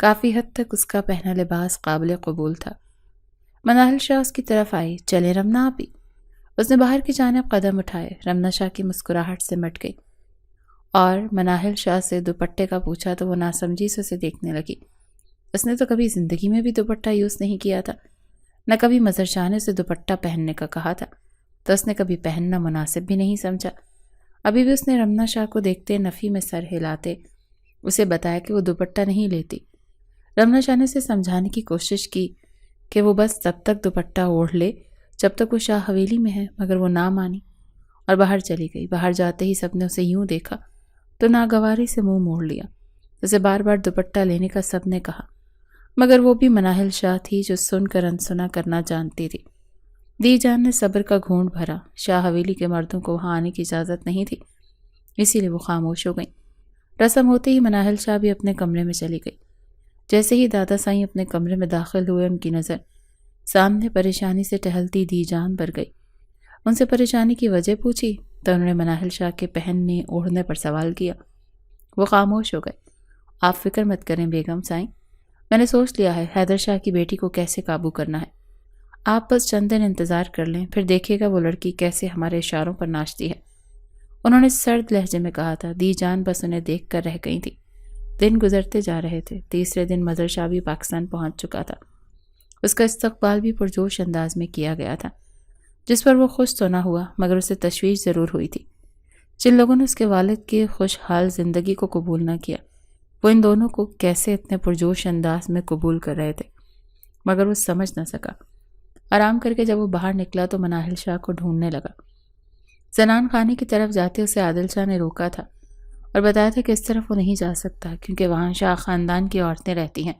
کافی حد تک اس کا پہنا لباس قابل قبول تھا۔ مناہل شاہ اس کی طرف آئی، چلے رمنا آپی، اس نے باہر کی جانب قدم اٹھائے۔ رمنا شاہ کی مسکراہٹ سے مٹ گئی اور مناہل شاہ سے دوپٹے کا پوچھا تو وہ ناسمجھی سے اسے دیکھنے لگی۔ اس نے تو کبھی زندگی میں بھی دوپٹہ یوز نہیں کیا تھا، نہ کبھی مظہر شاہ نے اسے دوپٹہ پہننے کا کہا تھا، تو اس نے کبھی پہننا مناسب بھی نہیں سمجھا۔ ابھی بھی اس نے رمنا شاہ کو دیکھتے نفی میں سر ہلاتے اسے بتایا کہ وہ دوپٹہ نہیں لیتی۔ رمنا شاہ نے اسے سمجھانے کی کوشش کی کہ وہ بس تب تک دوپٹہ اوڑھ لے جب تک وہ شاہ حویلی میں ہے، مگر وہ نہ مانی اور باہر چلی گئی۔ باہر جاتے ہی سب نے اسے یوں دیکھا تو ناگواری سے منہ موڑ لیا۔ اسے بار بار دوپٹہ لینے کا سب نے کہا، مگر وہ بھی مناہل شاہ تھی جو سن کر انسنا کرنا جانتی تھی۔ دی جان نے صبر کا گھونٹ بھرا، شاہ حویلی کے مردوں کو وہاں آنے کی اجازت نہیں تھی، اسی لیے وہ خاموش ہو گئیں۔ رسم ہوتے ہی مناہل شاہ بھی اپنے کمرے میں چلی گئی۔ جیسے ہی دادا سائیں اپنے کمرے میں داخل ہوئے، ان کی نظر سامنے پریشانی سے ٹہلتی دی جان پر گئی۔ ان سے پریشانی کی وجہ پوچھی تو انہوں نے مناہل شاہ کے پہننے اوڑھنے پر سوال کیا۔ وہ خاموش ہو گئے۔ آپ فکر مت کریں بیگم سائیں، میں نے سوچ لیا ہے حیدر شاہ کی بیٹی کو کیسے قابو کرنا ہے، آپ بس چند دن انتظار کر لیں، پھر دیکھیے گا وہ لڑکی کیسے ہمارے اشاروں پر ناچتی ہے۔ انہوں نے سرد لہجے میں کہا تھا۔ دی جان بس انہیں دیکھ کر رہ گئی تھی۔ دن گزرتے جا رہے تھے۔ تیسرے دن مظہر شاہ بھی پاکستان پہنچ چکا تھا۔ اس کا استقبال بھی پرجوش انداز میں کیا گیا تھا، جس پر وہ خوش تو نہ ہوا مگر اسے تشویش ضرور ہوئی تھی۔ جن لوگوں نے اس کے والد کی خوشحال زندگی کو قبول نہ کیا، وہ ان دونوں کو کیسے اتنے پرجوش انداز میں قبول کر رہے تھے، مگر وہ سمجھ نہ سکا۔ آرام کر کے جب وہ باہر نکلا تو مناہل شاہ کو ڈھونڈنے لگا۔ زنان خانے کی طرف جاتے اسے عادل شاہ نے روکا تھا اور بتایا تھا کہ اس طرف وہ نہیں جا سکتا کیونکہ وہاں شاہ خاندان کی عورتیں رہتی ہیں،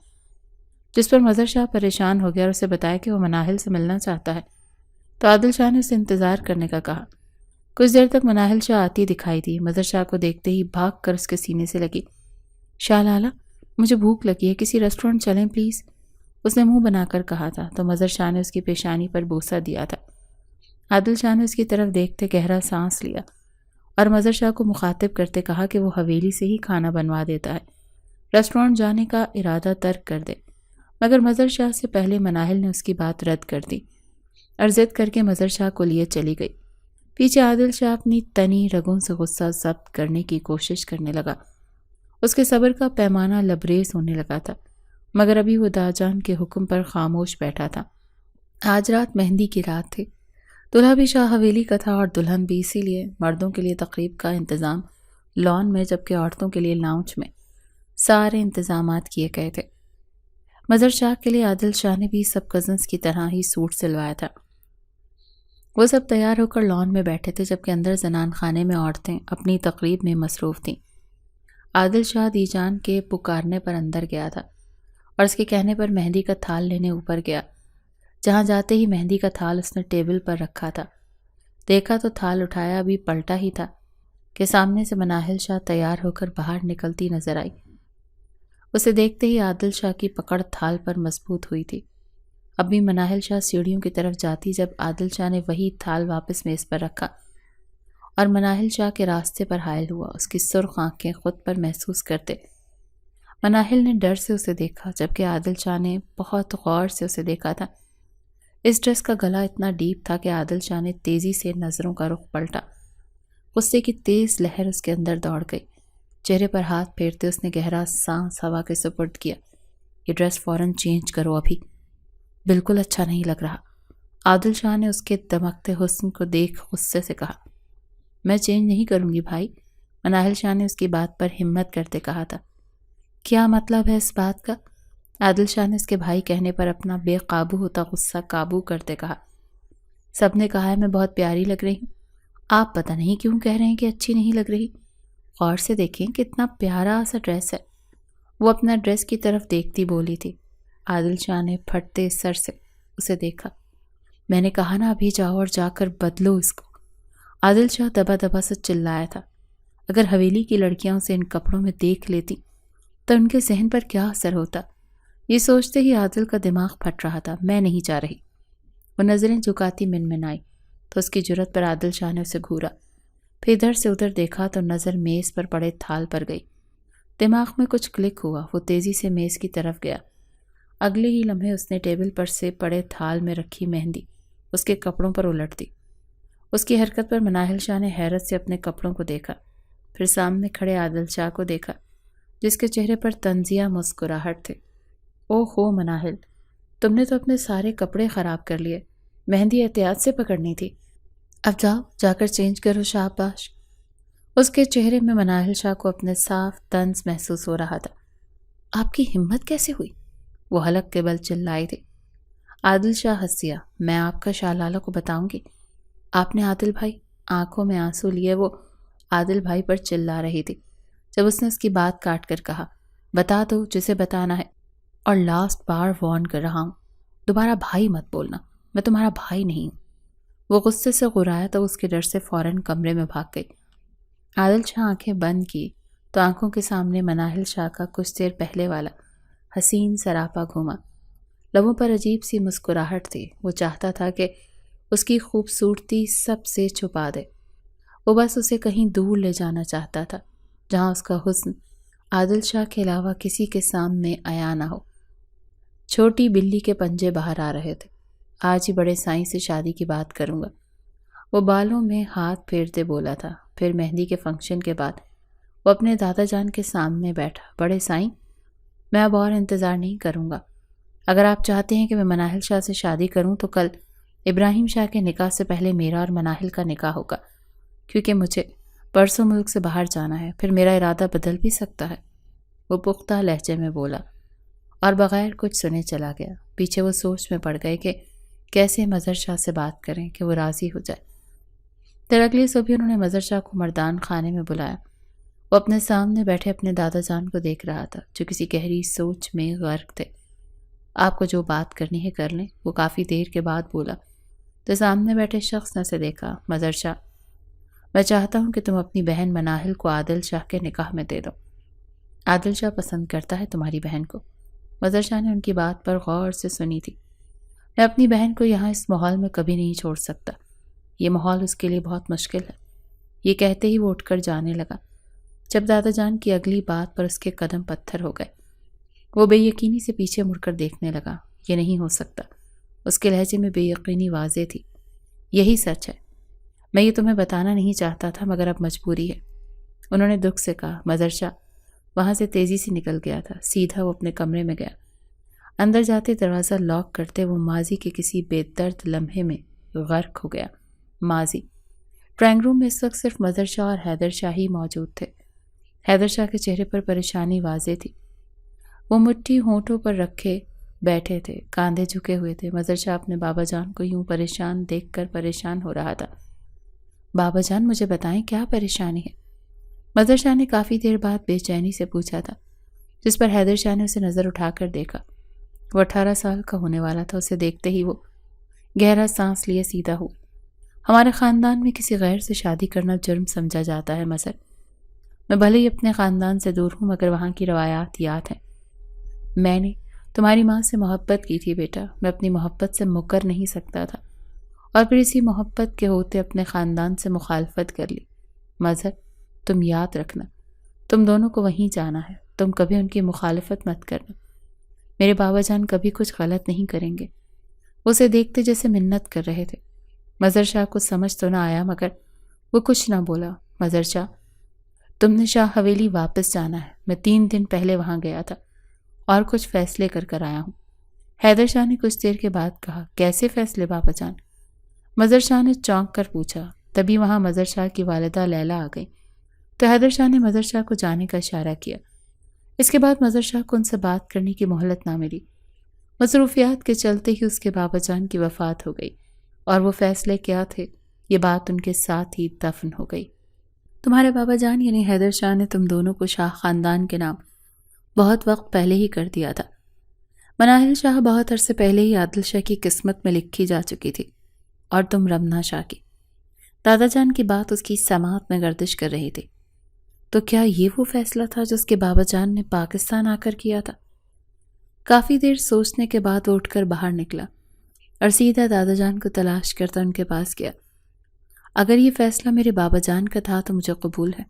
جس پر مظہر شاہ پریشان ہو گیا اور اسے بتایا کہ وہ مناہل سے ملنا چاہتا ہے، تو عادل شاہ نے اسے انتظار کرنے کا کہا۔ کچھ دیر تک مناہل شاہ آتی دکھائی دی۔ مظہر شاہ کو دیکھتے ہی بھاگ کر اس کے سینے سے لگی۔ شاہ لالا، مجھے بھوک لگی ہے، کسی ریسٹورنٹ چلیں پلیز، اس نے منہ بنا کر کہا تھا تو مظہر شاہ نے اس کی پیشانی پر بوسہ دیا تھا۔ عادل شاہ نے اس کی طرف دیکھتے گہرا سانس لیا اور مظہر شاہ کو مخاطب کرتے کہا کہ وہ حویلی سے ہی کھانا بنوا دیتا ہے، ریسٹورنٹ جانے کا ارادہ ترک کر دے، مگر مظہر شاہ سے پہلے مناہل نے اس کی بات رد کر دی اور ضد کر کے مظہر شاہ کو لیے چلی گئی۔ پیچھے عادل شاہ اپنی تنی رگوں سے غصہ ضبط کرنے کی کوشش کرنے لگا۔ اس کے صبر کا پیمانہ لبریز ہونے لگا تھا، مگر ابھی وہ داجان کے حکم پر خاموش بیٹھا تھا۔ آج رات مہندی کی رات تھی۔ دلہا بھی شاہ حویلی کا تھا اور دلہن بھی، اسی لیے مردوں کے لیے تقریب کا انتظام لان میں جبکہ عورتوں کے لیے لاؤنج میں سارے انتظامات کیے گئے تھے۔ مظہر شاہ کے لیے عادل شاہ نے بھی سب کزنز کی طرح ہی سوٹ سلوایا تھا۔ وہ سب تیار ہو کر لان میں بیٹھے تھے جبکہ اندر زنان خانے میں عورتیں اپنی تقریب میں مصروف تھیں۔ عادل شاہ دی جان کے پکارنے پر اندر گیا تھا اور اس کے کہنے پر مہندی کا تھال لینے اوپر گیا۔ جہاں جاتے ہی مہندی کا تھال اس نے ٹیبل پر رکھا تھا۔ دیکھا تو تھال اٹھایا ابھی پلٹا ہی تھا کہ سامنے سے مناہل شاہ تیار ہو کر باہر نکلتی نظر آئی۔ اسے دیکھتے ہی عادل شاہ کی پکڑ تھال پر مضبوط ہوئی تھی۔ اب بھی مناہل شاہ سیڑھیوں کی طرف جاتی جب عادل شاہ نے وہی تھال واپس میز پر رکھا اور مناہل شاہ کے راستے پر حائل ہوا، اس کی سرخ آنکھیں خود پر محسوس کرتے۔ مناہل نے ڈر سے اسے دیکھا جبکہ عادل شاہ نے بہت غور سے اسے دیکھا تھا۔ اس ڈریس کا گلا اتنا ڈیپ تھا کہ عادل شاہ نے تیزی سے نظروں کا رخ پلٹا۔ غصے کی تیز لہر اس کے اندر دوڑ گئی۔ چہرے پر ہاتھ پھیرتے اس نے گہرا سانس ہوا کے سپرد کیا۔ یہ ڈریس فوراً چینج کرو، ابھی بالکل اچھا نہیں لگ رہا۔ عادل شاہ نے اس کے دمکتے حسن کو دیکھ غصے سے کہا۔ میں چینج نہیں کروں گی بھائی، مناہل شاہ نے اس کی بات پر ہمت کرتے کہا تھا۔ کیا مطلب ہے اس بات کا؟ عادل شاہ نے اس کے بھائی کہنے پر اپنا بے قابو ہوتا غصہ قابو کرتے کہا۔ سب نے کہا ہے میں بہت پیاری لگ رہی ہوں، آپ پتہ نہیں کیوں کہہ رہے ہیں کہ اچھی نہیں لگ رہی؟ غور سے دیکھیں کتنا پیارا سا ڈریس ہے۔ وہ اپنا ڈریس کی طرف دیکھتی بولی تھی۔ عادل شاہ نے پھٹتے سر سے اسے دیکھا۔ میں نے کہا نا ابھی جاؤ اور جا کر بدلو اس کو۔ عادل شاہ دبا دبا سے چلایا تھا۔ اگر حویلی کی لڑکیاں اسے ان کپڑوں میں دیکھ لیتی تو ان کے ذہن پر کیا اثر ہوتا؟ یہ سوچتے ہی عادل کا دماغ پھٹ رہا تھا۔ میں نہیں جا رہی۔ وہ نظریں جھکاتی منمنائی تو اس کی جرت پر عادل شاہ نے اسے گھورا، پھر ادھر سے ادھر دیکھا تو نظر میز پر پڑے تھال پر گئی۔ دماغ میں کچھ کلک ہوا، وہ تیزی سے میز کی طرف گیا۔ اگلے ہی لمحے اس نے ٹیبل پر سے پڑے تھال میں رکھی مہندی اس کے کپڑوں پر الٹ دی۔ اس کی حرکت پر مناہل شاہ نے حیرت سے اپنے کپڑوں کو دیکھا، پھر سامنے کھڑے عادل شاہ کو دیکھا جس کے چہرے پر طنزیہ مسکراہٹ تھے۔ اوہ ہو مناہل، تم نے تو اپنے سارے کپڑے خراب کر لیے، مہندی احتیاط سے پکڑنی تھی۔ اب جاؤ جا کر چینج کرو شاباش۔ اس کے چہرے میں مناہل شاہ کو اپنے صاف طنز محسوس ہو رہا تھا۔ آپ کی ہمت کیسے ہوئی؟ وہ حلق کے بل چلائی تھی۔ عادل شاہ ہنسیا۔ میں آپ کا شاہ لالا کو بتاؤں گی۔ آپ نے عادل بھائی، آنکھوں میں آنسو لیے وہ عادل بھائی پر چلا رہی تھی جب اس نے اس کی بات کاٹ کر کہا، بتا دو جسے بتانا ہے، اور لاسٹ بار وارن کر رہا ہوں، دوبارہ بھائی مت بولنا، میں تمہارا بھائی نہیں ہوں۔ وہ غصے سے غرایا تو اس کے ڈر سے فوراً کمرے میں بھاگ گئی۔ عادل شاہ آنکھیں بند کی تو آنکھوں کے سامنے مناہل شاہ کا کچھ دیر پہلے والا حسین سراپا گھوما۔ لبوں پر عجیب سی مسکراہٹ تھی۔ وہ چاہتا تھا کہ اس کی خوبصورتی سب سے چھپا دے۔ وہ بس اسے کہیں دور لے جانا چاہتا تھا جہاں اس کا حسن عادل شاہ کے علاوہ کسی کے سامنے عیاں نہ ہو۔ چھوٹی بلی کے پنجے باہر آ رہے تھے۔ آج ہی بڑے سائیں سے شادی کی بات کروں گا، وہ بالوں میں ہاتھ پھیرتے بولا تھا۔ پھر مہندی کے فنکشن کے بعد وہ اپنے دادا جان کے سامنے بیٹھا. بڑے سائیں، میں اب اور انتظار نہیں کروں گا. اگر آپ چاہتے ہیں کہ میں مناہل شاہ سے شادی کروں تو کل ابراہیم شاہ کے نکاح سے پہلے میرا اور مناہل کا نکاح ہوگا، کیونکہ مجھے پرسوں ملک سے باہر جانا ہے. پھر میرا ارادہ بدل بھی سکتا ہے. وہ پختہ لہجے میں بولا اور بغیر کچھ سنے چلا گیا. پیچھے وہ سوچ میں پڑ گئے کہ کیسے مظہر شاہ سے بات کریں کہ وہ راضی ہو جائے. پھر اگلی صبح انہوں نے مظہر شاہ کو مردان خانے میں بلایا. وہ اپنے سامنے بیٹھے اپنے دادا جان کو دیکھ رہا تھا جو کسی گہری سوچ میں غرق تھے. آپ کو جو بات کرنی ہے کر لیں. وہ کافی دیر کے بعد بولا تو سامنے بیٹھے شخص نے اسے دیکھا. مظہر شاہ، میں چاہتا ہوں کہ تم اپنی بہن مناہل کو عادل شاہ کے نکاح میں دے دو. عادل شاہ پسند کرتا ہے تمہاری بہن کو. مظہر شاہ نے ان کی بات پر غور سے سنی تھی. میں اپنی بہن کو یہاں اس ماحول میں کبھی نہیں چھوڑ سکتا. یہ ماحول اس کے لیے بہت مشکل ہے. یہ کہتے ہی وہ اٹھ کر جانے لگا جب دادا جان کی اگلی بات پر اس کے قدم پتھر ہو گئے. وہ بے یقینی سے پیچھے مڑ کر دیکھنے لگا. یہ نہیں ہو سکتا. اس کے لہجے میں بے یقینی واضح تھی. یہی سچ ہے. میں یہ تمہیں بتانا نہیں چاہتا تھا مگر اب مجبوری ہے. انہوں نے دکھ سے کہا. مظہر شاہ وہاں سے تیزی سے نکل گیا تھا. سیدھا وہ اپنے کمرے میں گیا. اندر جاتے دروازہ لاک کرتے وہ ماضی کے کسی بے درد لمحے میں غرق ہو گیا. ماضی. ڈرائنگ روم میں اس وقت صرف مظہر شاہ اور حیدر شاہ ہی موجود تھے. حیدر شاہ کے چہرے پر پریشانی واضح تھی. وہ مٹھی ہونٹوں پر رکھے بیٹھے تھے، کاندھے جھکے ہوئے تھے. مظہر شاہ اپنے بابا جان کو یوں پریشان دیکھ کر پریشان ہو رہا تھا. بابا جان مجھے بتائیں کیا پریشانی ہے؟ مظہر شاہ نے کافی دیر بعد بے چینی سے پوچھا تھا، جس پر حیدر شاہ نے اسے نظر اٹھا کر دیکھا. وہ 18 سال کا ہونے والا تھا. اسے دیکھتے ہی وہ گہرا سانس لیے سیدھا ہوا. ہمارے خاندان میں کسی غیر سے شادی کرنا جرم سمجھا جاتا ہے مظہر. میں بھلے ہی اپنے خاندان سے دور ہوں مگر وہاں کی روایات یاد ہیں. میں نے تمہاری ماں سے محبت کی تھی بیٹا. میں اپنی محبت سے مکر نہیں سکتا تھا اور پھر اسی محبت کے ہوتے اپنے خاندان سے مخالفت کر لی. مظہر تم یاد رکھنا، تم دونوں کو وہیں جانا ہے. تم کبھی ان کی مخالفت مت کرنا. میرے بابا جان کبھی کچھ غلط نہیں کریں گے. اسے دیکھتے جیسے منت کر رہے تھے. مظہر شاہ کو سمجھ تو نہ آیا مگر وہ کچھ نہ بولا. مظہر شاہ تم نے شاہ حویلی واپس جانا ہے. میں 3 دن پہلے وہاں گیا تھا اور کچھ فیصلے کر آیا ہوں. حیدر شاہ نے کچھ دیر کے بعد کہا. کیسے فیصلے بابا جان؟ مظہر شاہ نے چونک کر پوچھا. تبھی وہاں مظہر شاہ کی والدہ لیلا آ گئی تو حیدر شاہ نے مظہر شاہ کو جانے کا اشارہ کیا. اس کے بعد مظہر شاہ کو ان سے بات کرنے کی مہلت نہ ملی. مصروفیات کے چلتے ہی اس کے بابا جان کی وفات ہو گئی اور وہ فیصلے کیا تھے یہ بات ان کے ساتھ ہی دفن ہو گئی. تمہارے بابا جان یعنی حیدر شاہ نے تم دونوں کو شاہ خاندان کے نام بہت وقت پہلے ہی کر دیا تھا. مناہل شاہ بہت عرصے پہلے ہی عادل شاہ کی قسمت میں لکھی جا چکی تھی اور تم رمنا شاہ کی. دادا جان کی بات اس کی سماعت میں گردش کر رہی تھی. تو کیا یہ وہ فیصلہ تھا جو اس کے بابا جان نے پاکستان آ کر کیا تھا؟ کافی دیر سوچنے کے بعد وہ اٹھ کر باہر نکلا اور سیدھا دادا جان کو تلاش کرتا ان کے پاس گیا. اگر یہ فیصلہ میرے بابا جان کا تھا تو مجھے قبول ہے.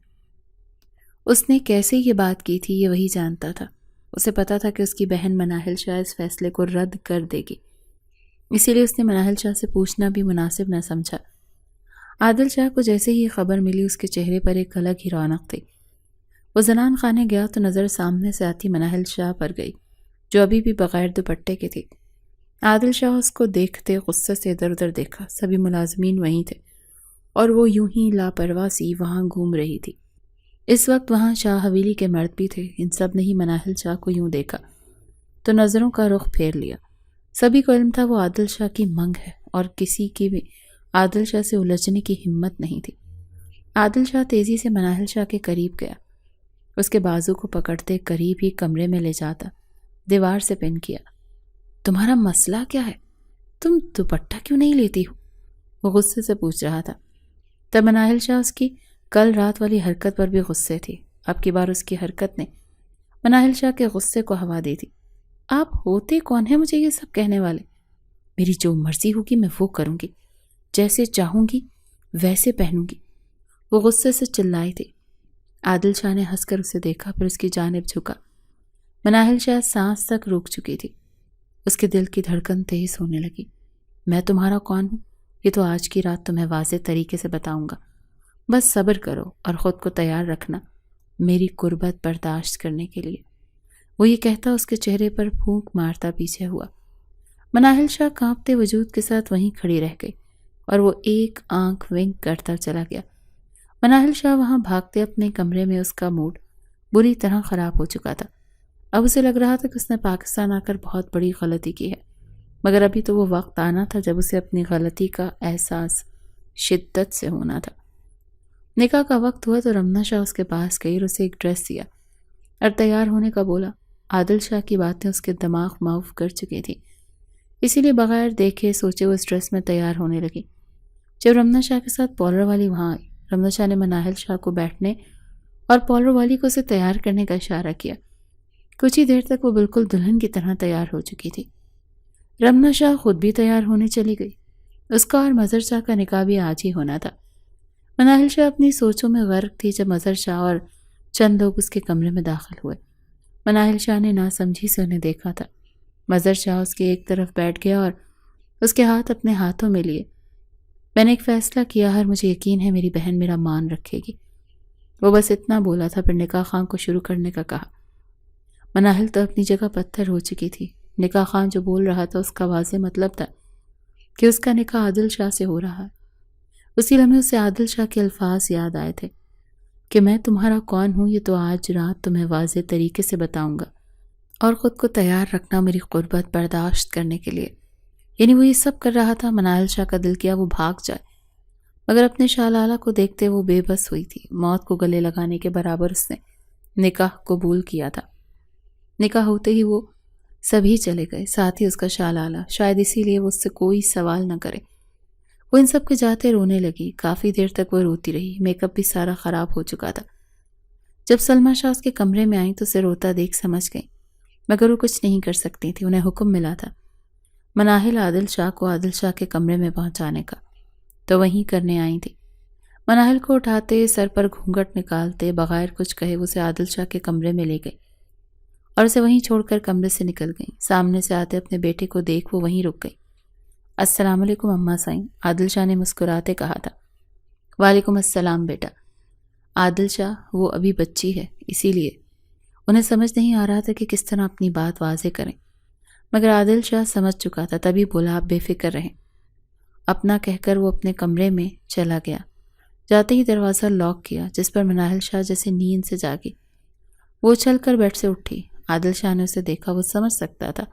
اس نے کیسے یہ بات کی تھی یہ وہی جانتا تھا. اسے پتا تھا کہ اس کی بہن مناہل شاہ اس فیصلے کو رد کر دے گی، اسی لیے اس نے مناہل شاہ سے پوچھنا بھی مناسب نہ سمجھا. عادل شاہ کو جیسے ہی خبر ملی اس کے چہرے پر ایک الگ ہی رونق تھی. وہ زنان خانے گیا تو نظر سامنے سے آتی مناہل شاہ پر گئی جو ابھی بھی بغیر دوپٹے کے تھی. عادل شاہ اس کو دیکھتے غصے سے ادھر ادھر دیکھا. سبھی ملازمین وہیں تھے اور وہ یوں ہی لاپرواہ سی وہاں گھوم رہی تھی. اس وقت وہاں شاہ حویلی کے مرد بھی تھے. ان سب نے ہی مناہل شاہ کو یوں دیکھا تو نظروں کا رخ پھیر لیا. سبھی کو علم تھا وہ عادل شاہ کی منگ ہے اور کسی کی بھی عادل شاہ سے الجھنے کی ہمت نہیں تھی. عادل شاہ تیزی سے مناہل شاہ کے قریب گیا. اس کے بازو کو پکڑتے قریب ہی کمرے میں لے جاتا دیوار سے پن کیا. تمہارا مسئلہ کیا ہے؟ تم دوپٹہ کیوں نہیں لیتی ہو؟ وہ غصے سے پوچھ رہا تھا. تب مناہل شاہ اس کی کل رات والی حرکت پر بھی غصے تھی. اب کی بار اس کی حرکت نے مناہل شاہ کے غصے کو ہوا دی تھی. آپ ہوتے کون ہیں مجھے یہ سب کہنے والے؟ میری جو مرضی ہوگی میں وہ کروں گی، جیسے چاہوں گی ویسے پہنوں گی. وہ غصے سے چلائی تھی. عادل شاہ نے ہنس کر اسے دیکھا پھر اس کی جانب جھکا. مناہل شاہ سانس تک روک چکی تھی. اس کے دل کی دھڑکن تیز ہونے لگی. میں تمہارا کون ہوں یہ تو آج کی رات تمہیں واضح طریقے سے بتاؤں گا. بس صبر کرو اور خود کو تیار رکھنا میری قربت برداشت کرنے کے لیے۔ وہ یہ کہتا اس کے چہرے پر پھونک مارتا پیچھے ہوا۔ مناہل شاہ کانپتے وجود کے ساتھ وہیں کھڑی رہ گئی اور وہ ایک آنکھ ونک کرتا چلا گیا۔ مناہل شاہ وہاں بھاگتے اپنے کمرے میں اس کا موڈ بری طرح خراب ہو چکا تھا۔ اب اسے لگ رہا تھا کہ اس نے پاکستان آ کر بہت بڑی غلطی کی ہے، مگر ابھی تو وہ وقت آنا تھا جب اسے اپنی غلطی کا احساس شدت سے ہونا تھا۔ نکاح کا وقت ہوا تو رمنا شاہ اس کے پاس گئی اور اسے ایک ڈریس دیا اور تیار ہونے کا بولا۔ عادل شاہ کی باتیں اس کے دماغ معاف کر چکی تھی، اسی لیے بغیر دیکھے سوچے وہ اس ڈریس میں تیار ہونے لگی۔ جب رمنا شاہ کے ساتھ پارلر والی وہاں آئی، رمنا شاہ نے مناہل شاہ کو بیٹھنے اور پارلر والی کو اسے تیار کرنے کا اشارہ کیا۔ کچھ ہی دیر تک وہ بالکل دلہن کی طرح تیار ہو چکی تھی۔ رمنا شاہ خود بھی تیار ہونے چلی گئی۔ اس کا اور مظہر شاہ کا نکاح بھی آج ہی ہونا تھا۔ مناہل شاہ اپنی سوچوں میں غرق تھی جب مظہر شاہ اور چند لوگ اس کے کمرے میں داخل ہوئے۔ مناہل شاہ نے ناسمجھی سے انہیں دیکھا تھا۔ مظہر شاہ اس کے ایک طرف بیٹھ گیا اور اس کے ہاتھ اپنے ہاتھوں میں لیے۔ میں نے ایک فیصلہ کیا ہے، مجھے یقین ہے میری بہن میرا مان رکھے گی۔ وہ بس اتنا بولا تھا، پھر نکاح خان کو شروع کرنے کا کہا۔ مناہل تو اپنی جگہ پتھر ہو چکی تھی۔ نکاح خان جو بول رہا تھا اس کا واضح مطلب تھا کہ اس کا نکاح عادل شاہ سے ہو رہا ہے۔ اسی لمحے اسے عادل شاہ کے الفاظ یاد آئے تھے کہ میں تمہارا کون ہوں یہ تو آج رات تمہیں واضح طریقے سے بتاؤں گا، اور خود کو تیار رکھنا میری قربت برداشت کرنے کے لیے۔ یعنی وہ یہ سب کر رہا تھا۔ مناہل شاہ کا دل کیا وہ بھاگ جائے، مگر اپنے شاہ لالہ کو دیکھتے وہ بے بس ہوئی تھی۔ موت کو گلے لگانے کے برابر اس نے نکاح قبول کیا تھا۔ نکاح ہوتے ہی وہ سبھی چلے گئے، ساتھ ہی اس کا شاہ لالہ، شاید اسی لیے وہ اس سے کوئی سوال نہ کرے۔ وہ ان سب کے جاتے رونے لگی۔ کافی دیر تک وہ روتی رہی، میک اپ بھی سارا خراب ہو چکا تھا۔ جب سلمیٰ شاہ اس کے کمرے میں آئیں تو اسے روتا دیکھ سمجھ گئی، مگر وہ کچھ نہیں کر سکتی تھی۔ انہیں حکم ملا تھا مناہل عادل شاہ کو عادل شاہ کے کمرے میں پہنچانے کا، تو وہیں کرنے آئی تھی۔ مناہل کو اٹھاتے، سر پر گھونگھٹ نکالتے، بغیر کچھ کہے وہ اسے عادل شاہ کے کمرے میں لے گئی اور اسے وہیں چھوڑ کر کمرے سے نکل گئی۔ سامنے سے آتے اپنے بیٹے کو دیکھ وہ وہیں رک گئی۔ السلام علیکم اماں سائیں، عادل شاہ نے مسکراتے کہا تھا۔ وعلیکم السلام بیٹا۔ عادل شاہ وہ ابھی بچی ہے، اسی لیے انہیں سمجھ نہیں آ رہا تھا کہ کس طرح اپنی بات واضح کریں، مگر عادل شاہ سمجھ چکا تھا، تبھی بولا آپ بے فکر رہیں۔ اپنا کہہ کر وہ اپنے کمرے میں چلا گیا۔ جاتے ہی دروازہ لاک کیا، جس پر مناہل شاہ جیسے نیند سے جاگی۔ وہ اچھل کر بیڈ سے اٹھی۔ عادل شاہ نے اسے دیکھا، وہ سمجھ سکتا تھا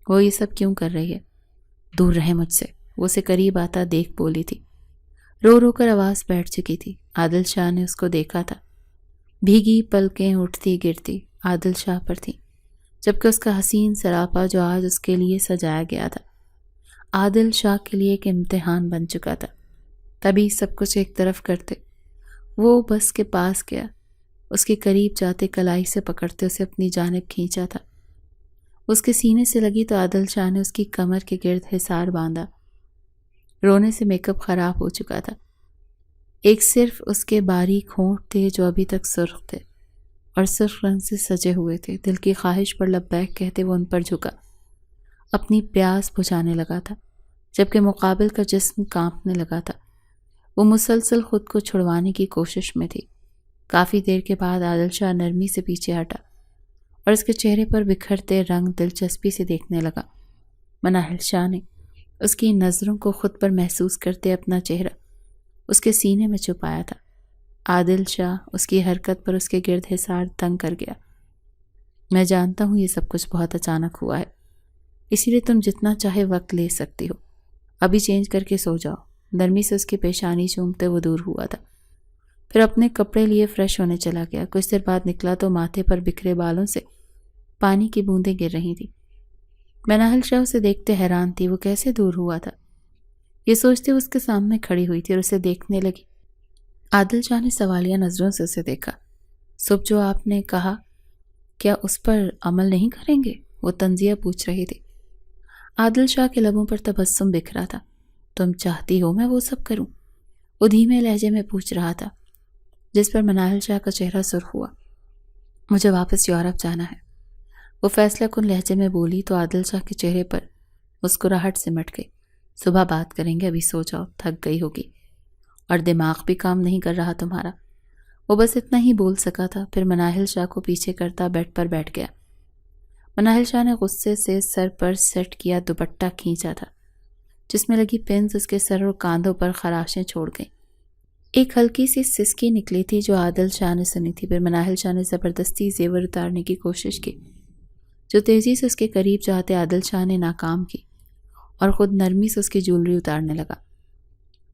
وہ یہ سب کیوں کر رہی ہے۔ دور رہے مجھ سے، وہ اسے قریب آتا دیکھ بولی تھی۔ رو رو کر آواز بیٹھ چکی تھی۔ عادل شاہ نے اس کو دیکھا تھا۔ بھیگی پلکیں اٹھتی گرتی عادل شاہ پر تھی، جبکہ اس کا حسین سراپا جو آج اس کے لیے سجایا گیا تھا عادل شاہ کے لیے ایک امتحان بن چکا تھا۔ تبھی سب کچھ ایک طرف کرتے وہ بس کے پاس گیا، اس کے قریب جاتے کلائی سے پکڑتے اسے اپنی جانب کھینچا تھا۔ اس کے سینے سے لگی تو عادل شاہ نے اس کی کمر کے گرد حصار باندھا۔ رونے سے میک اپ خراب ہو چکا تھا۔ ایک صرف اس کے باریک ہونٹ تھے جو ابھی تک سرخ تھے اور سرخ رنگ سے سجے ہوئے تھے۔ دل کی خواہش پر لبیک کہتے وہ ان پر جھکا، اپنی پیاس بجھانے لگا تھا، جبکہ مقابل کا جسم کانپنے لگا تھا۔ وہ مسلسل خود کو چھڑوانے کی کوشش میں تھی۔ کافی دیر کے بعد عادل شاہ نرمی سے پیچھے ہٹا اور اس کے چہرے پر بکھرتے رنگ دلچسپی سے دیکھنے لگا۔ مناہل شاہ نے اس کی نظروں کو خود پر محسوس کرتے اپنا چہرہ اس کے سینے میں چھپایا تھا۔ عادل شاہ اس کی حرکت پر اس کے گرد حصار تنگ کر گیا۔ میں جانتا ہوں یہ سب کچھ بہت اچانک ہوا ہے، اسی لیے تم جتنا چاہے وقت لے سکتی ہو۔ ابھی چینج کر کے سو جاؤ۔ نرمی سے اس کی پیشانی چومتے وہ دور ہوا تھا، پھر اپنے کپڑے لیے فریش ہونے چلا گیا۔ کچھ دیر بعد نکلا تو ماتھے پر بکھرے بالوں سے پانی کی بوندیں گر رہی تھیں۔ مناہل شاہ اسے دیکھتے حیران تھی، وہ کیسے دور ہوا تھا، یہ سوچتے وہ اس کے سامنے کھڑی ہوئی تھی اور اسے دیکھنے لگی۔ عادل شاہ نے سوالیہ نظروں سے اسے دیکھا۔ صبح جو آپ نے کہا کیا اس پر عمل نہیں کریں گے؟ وہ طنزیہ پوچھ رہی تھی۔ عادل شاہ کے لبوں پر تبسم بکھرا تھا۔ تم چاہتی ہو میں وہ سب کروں؟ وہ دھیمے لہجے میں پوچھ رہا تھا، جس پر مناہل شاہ کا چہرہ سرخ ہوا۔ مجھے واپس یورپ جانا ہے، وہ فیصلہ کن لہجے میں بولی تو عادل شاہ کے چہرے پر مسکراہٹ سمٹ گئی۔ صبح بات کریں گے، ابھی سو جاؤ، تھک گئی ہوگی۔ اور دماغ بھی کام نہیں کر رہا تمہارا۔ وہ بس اتنا ہی بول سکا تھا، پھر مناہل شاہ کو پیچھے کرتا بیڈ پر بیٹھ گیا۔ مناہل شاہ نے غصے سے سر پر سیٹ کیا دوپٹہ کھینچا تھا، جس میں لگی پنز اس کے سر اور کاندھوں پر خراشیں چھوڑ گئیں۔ ایک ہلکی سی سسکی نکلی تھی جو عادل شاہ نے سنی تھی۔ پھر مناہل شاہ نے زبردستی زیور اتارنے کی کوشش کی، جو تیزی سے اس کے قریب جاتے عادل شاہ نے ناکام کی اور خود نرمی سے اس کی جولری اتارنے لگا۔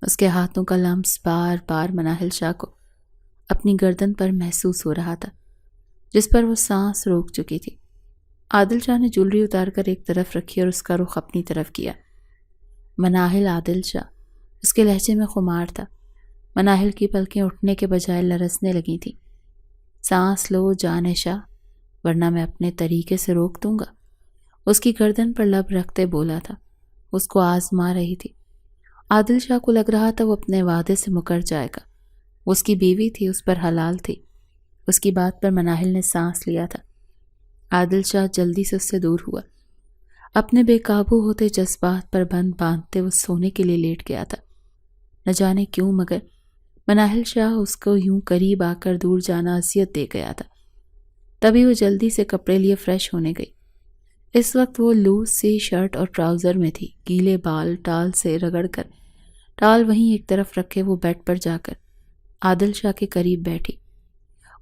اس کے ہاتھوں کا لمس بار بار مناہل شاہ کو اپنی گردن پر محسوس ہو رہا تھا، جس پر وہ سانس روک چکی تھی۔ عادل شاہ نے جولری اتار کر ایک طرف رکھی اور اس کا رخ اپنی طرف کیا۔ مناہل عادل شاہ، اس کے لہجے میں خمار تھا۔ مناہل کی پلکیں اٹھنے کے بجائے لرزنے لگی تھیں۔ سانس لو جان شاہ، ورنہ میں اپنے طریقے سے روک دوں گا، اس کی گردن پر لب رکھتے بولا تھا۔ اس کو آزما رہی تھی۔ عادل شاہ کو لگ رہا تھا وہ اپنے وعدے سے مکر جائے گا۔ وہ اس کی بیوی تھی، اس پر حلال تھی۔ اس کی بات پر مناہل نے سانس لیا تھا۔ عادل شاہ جلدی سے اس سے دور ہوا۔ اپنے بے قابو ہوتے جذبات پر بند باندھتے وہ سونے کے لیے لیٹ گیا تھا۔ نہ جانے کیوں مگر مناہل شاہ اس کو یوں قریب آ کر دور جانا اذیت دے گیا تھا۔ تبھی وہ جلدی سے کپڑے لیے فریش ہونے گئی۔ اس وقت وہ لوز سی شرٹ اور ٹراؤزر میں تھی۔ گیلے بال ٹال سے رگڑ کر ٹال وہیں ایک طرف رکھے وہ بیڈ پر جا کر عادل شاہ کے قریب بیٹھی۔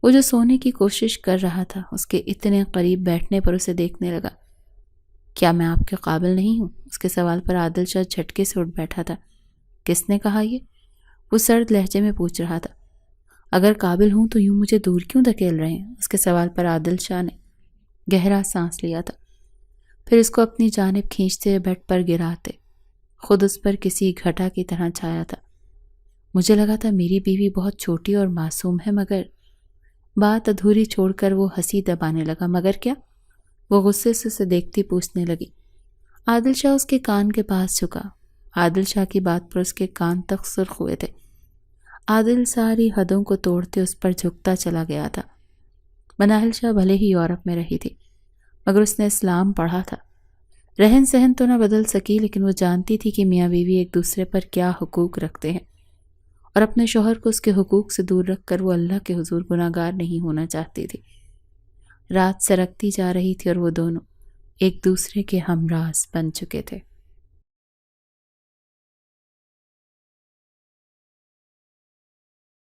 وہ جو سونے کی کوشش کر رہا تھا، اس کے اتنے قریب بیٹھنے پر اسے دیکھنے لگا۔ کیا میں آپ کے قابل نہیں ہوں؟ اس کے سوال پر عادل شاہ جھٹکے سے اٹھ بیٹھا تھا۔ کس نے کہا یہ؟ وہ سرد لہجے میں پوچھ رہا تھا۔ اگر قابل ہوں تو یوں مجھے دور کیوں دھکیل رہے ہیں؟ اس کے سوال پر عادل شاہ نے گہرا سانس لیا تھا، پھر اس کو اپنی جانب کھینچتے بیڈ پر گراتے خود اس پر کسی گھٹا کی طرح چھایا تھا۔ مجھے لگا تھا میری بیوی بہت چھوٹی اور معصوم ہے، مگر بات ادھوری چھوڑ کر وہ ہنسی دبانے لگا۔ مگر کیا؟ وہ غصے سے اسے دیکھتی پوچھنے لگی۔ عادل شاہ اس کے کان کے پاس جھکا۔ عادل شاہ کی بات پر اس کے کان تک سرخ ہوئے تھے۔ عادل ساری حدوں کو توڑتے اس پر جھکتا چلا گیا تھا۔ مناہل شاہ بھلے ہی یورپ میں رہی تھی، مگر اس نے اسلام پڑھا تھا۔ رہن سہن تو نہ بدل سکی، لیکن وہ جانتی تھی کہ میاں بیوی ایک دوسرے پر کیا حقوق رکھتے ہیں، اور اپنے شوہر کو اس کے حقوق سے دور رکھ کر وہ اللہ کے حضور گناہگار نہیں ہونا چاہتی تھی۔ رات سرکتی جا رہی تھی اور وہ دونوں ایک دوسرے کے ہمراز بن چکے تھے۔